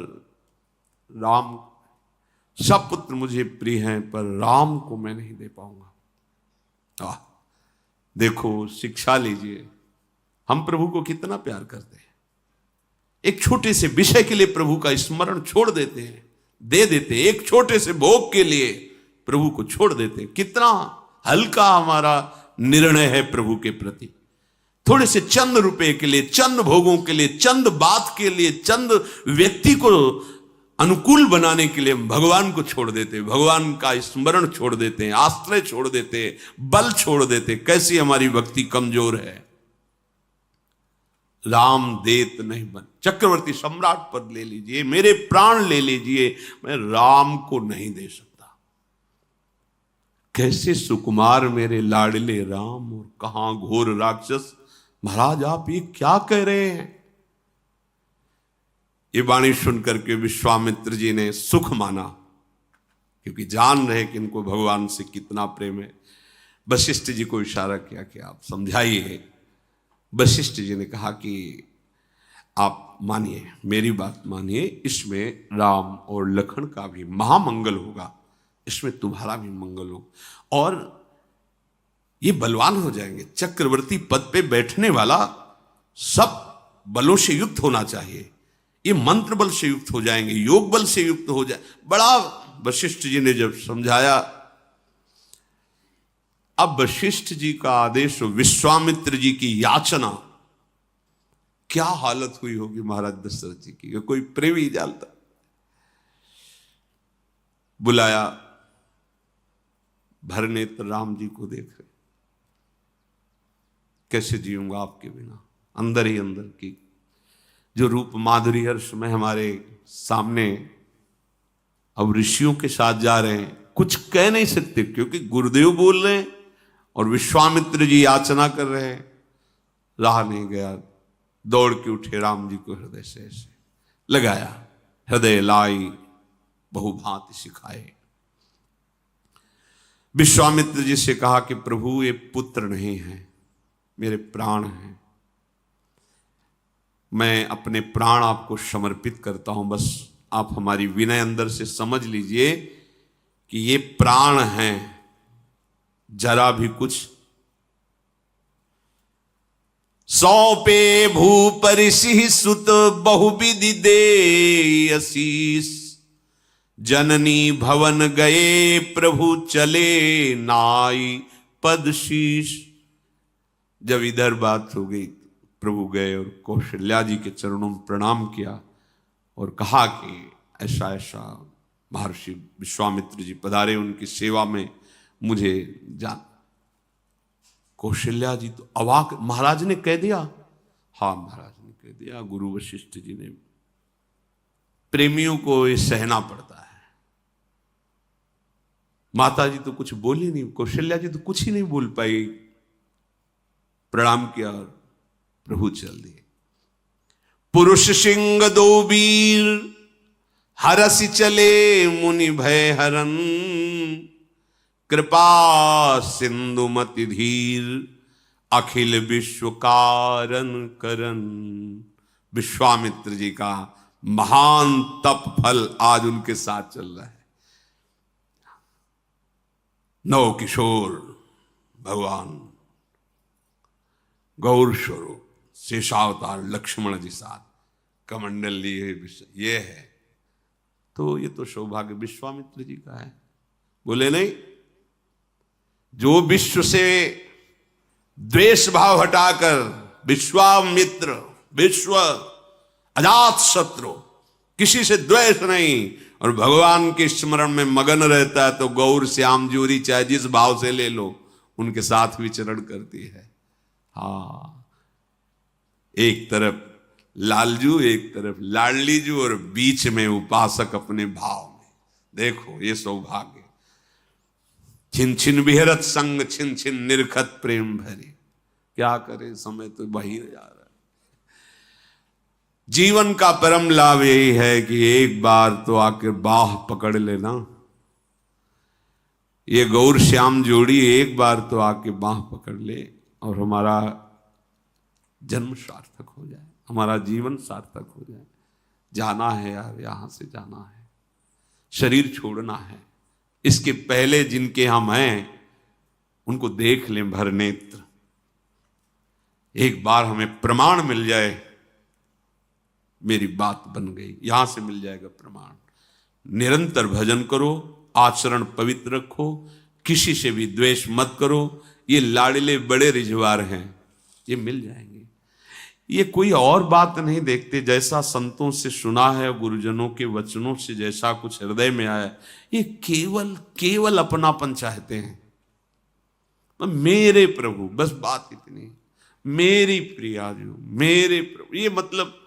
राम, सब पुत्र मुझे प्रिय हैं पर राम को मैं नहीं दे पाऊंगा। देखो, शिक्षा लीजिए, हम प्रभु को कितना प्यार करते हैं। एक छोटे से विषय के लिए प्रभु का स्मरण छोड़ देते हैं, दे देते हैं। एक छोटे से भोग के लिए प्रभु को छोड़ देते हैं। कितना हल्का हमारा निर्णय है प्रभु के प्रति। थोड़े से चंद रुपए के लिए, चंद भोगों के लिए, चंद बात के लिए, चंद व्यक्ति को अनुकूल बनाने के लिए हम भगवान को छोड़ देते हैं, भगवान का स्मरण छोड़ देते हैं, आश्रय छोड़ देते हैं, बल छोड़ देते हैं। कैसी हमारी भक्ति कमजोर है। राम देत नहीं बन, चक्रवर्ती सम्राट पद ले लीजिए, मेरे प्राण ले लीजिए, मैं राम को नहीं दे सकता। कैसे सुकुमार मेरे लाडले राम, और कहां घोर राक्षस। महाराज आप ये क्या कह रहे हैं। ये वाणी सुनकर के विश्वामित्र जी ने सुख माना, क्योंकि जान रहे कि इनको भगवान से कितना प्रेम है। वशिष्ठ जी को इशारा किया कि आप समझाइए। वशिष्ठ जी ने कहा कि आप मानिए, मेरी बात मानिए, इसमें राम और लखन का भी महामंगल होगा, इसमें तुम्हारा भी मंगल हो, और ये बलवान हो जाएंगे। चक्रवर्ती पद पे बैठने वाला सब बलों से युक्त होना चाहिए। ये मंत्र बल से युक्त हो जाएंगे, योग बल से युक्त हो जाए। बड़ा वशिष्ठ जी ने जब समझाया, अब वशिष्ठ जी का आदेश, विश्वामित्र जी की याचना, क्या हालत हुई होगी महाराज दशरथ जी की, कोई प्रेमी जानता। बुलाया, भरनेत्र राम जी को देख रहे, कैसे जीऊंगा आपके बिना। अंदर ही अंदर की जो रूप माधुरी हर्ष में हमारे सामने, अब ऋषियों के साथ जा रहे हैं, कुछ कह नहीं सकते क्योंकि गुरुदेव बोल रहे हैं और विश्वामित्र जी याचना कर रहे हैं। रहा नहीं गया, दौड़ के उठे, राम जी को हृदय से ऐसे लगाया, हृदय लाई बहुभांति सिखाए। विश्वामित्र जी से कहा कि प्रभु ये पुत्र नहीं है, मेरे प्राण हैं, मैं अपने प्राण आपको समर्पित करता हूं। बस आप हमारी विनय अंदर से समझ लीजिए कि ये प्राण हैं, जरा भी कुछ। सौंपे भूपरिषि सुत बहुविधि दे आशीष, जननी भवन गए प्रभु चले नाई पद शीश। जब इधर बात हो गई, प्रभु गए और कौशल्या जी के चरणों में प्रणाम किया और कहा कि ऐसा ऐसा महर्षि विश्वामित्र जी पधारे, उनकी सेवा में मुझे जान। कौशल्या जी तो अवाक, महाराज ने कह दिया। हाँ महाराज ने कह दिया। गुरु वशिष्ठ जी ने, प्रेमियों को ये सहना पड़ता है। माता जी तो कुछ बोली नहीं, कौशल्या जी तो कुछ ही नहीं बोल पाई। प्रणाम किया और प्रभु चल दिए। पुरुष सिंह दो वीर, हरसि चले मुनि भय हरन, कृपा सिंधु मति धीर, अखिल विश्व कारण करन। विश्वामित्र जी का महान तप फल आज उनके साथ चल रहा है। नव किशोर भगवान गौर स्वरूप शेषावतार लक्ष्मण जी साथ कमंडल लिए, ये है। तो ये तो सौभाग्य विश्वामित्र जी का है। बोले नहीं, जो विश्व से द्वेष भाव हटाकर विश्वामित्र, विश्व अजात शत्रु, किसी से द्वेष नहीं और भगवान के स्मरण में मगन रहता है, तो गौर श्याम जोरी चाहे जिस भाव से ले लो, उनके साथ विचरण करती है। हाँ, एक तरफ लालजू, एक तरफ लाडलीजू, और बीच में उपासक अपने भाव में। देखो ये सौभाग्य। छिन छिन विहरत संग, छिन छिन निरखत प्रेम भरी। क्या करे, समय तो वही जा रहा है। जीवन का परम लाभ यही है कि एक बार तो आकर बाह पकड़ लेना। ये गौर श्याम जोड़ी एक बार तो आके बाह पकड़ ले और हमारा जन्म सार्थक हो जाए, हमारा जीवन सार्थक हो जाए। जाना है यार, यहां से जाना है, शरीर छोड़ना है। इसके पहले जिनके हम हैं उनको देख लें भर नेत्र, एक बार हमें प्रमाण मिल जाए, मेरी बात बन गई, यहां से मिल जाएगा प्रमाण। निरंतर भजन करो, आचरण पवित्र रखो, किसी से भी द्वेष मत करो। ये लाडले बड़े रिझवार हैं, ये मिल जाएंगे। ये कोई और बात नहीं देखते, जैसा संतों से सुना है, गुरुजनों के वचनों से जैसा कुछ हृदय में आया, ये केवल केवल अपनापन चाहते हैं। मेरे प्रभु, बस बात इतनी, मेरी प्रिया जो, मेरे प्रभु। ये मतलब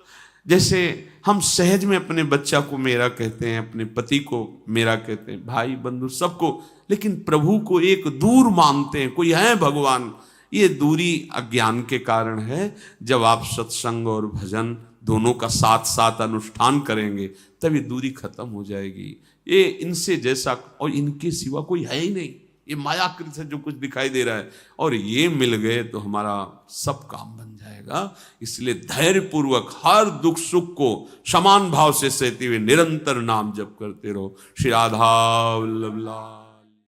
जैसे हम सहज में अपने बच्चा को मेरा कहते हैं, अपने पति को मेरा कहते हैं, भाई बंधु सबको, लेकिन प्रभु को एक दूर मानते हैं, कोई है भगवान। ये दूरी अज्ञान के कारण है। जब आप सत्संग और भजन दोनों का साथ साथ अनुष्ठान करेंगे तब ये दूरी खत्म हो जाएगी। ये इनसे जैसा और इनके सिवा कोई है ही नहीं। ये मायाकृत से जो कुछ दिखाई दे रहा है, और ये मिल गए तो हमारा सब काम बन जाएगा। इसलिए धैर्य पूर्वक हर दुख सुख को समान भाव से सहते हुए निरंतर नाम जप करते रहो। श्री राधा वल्लभ।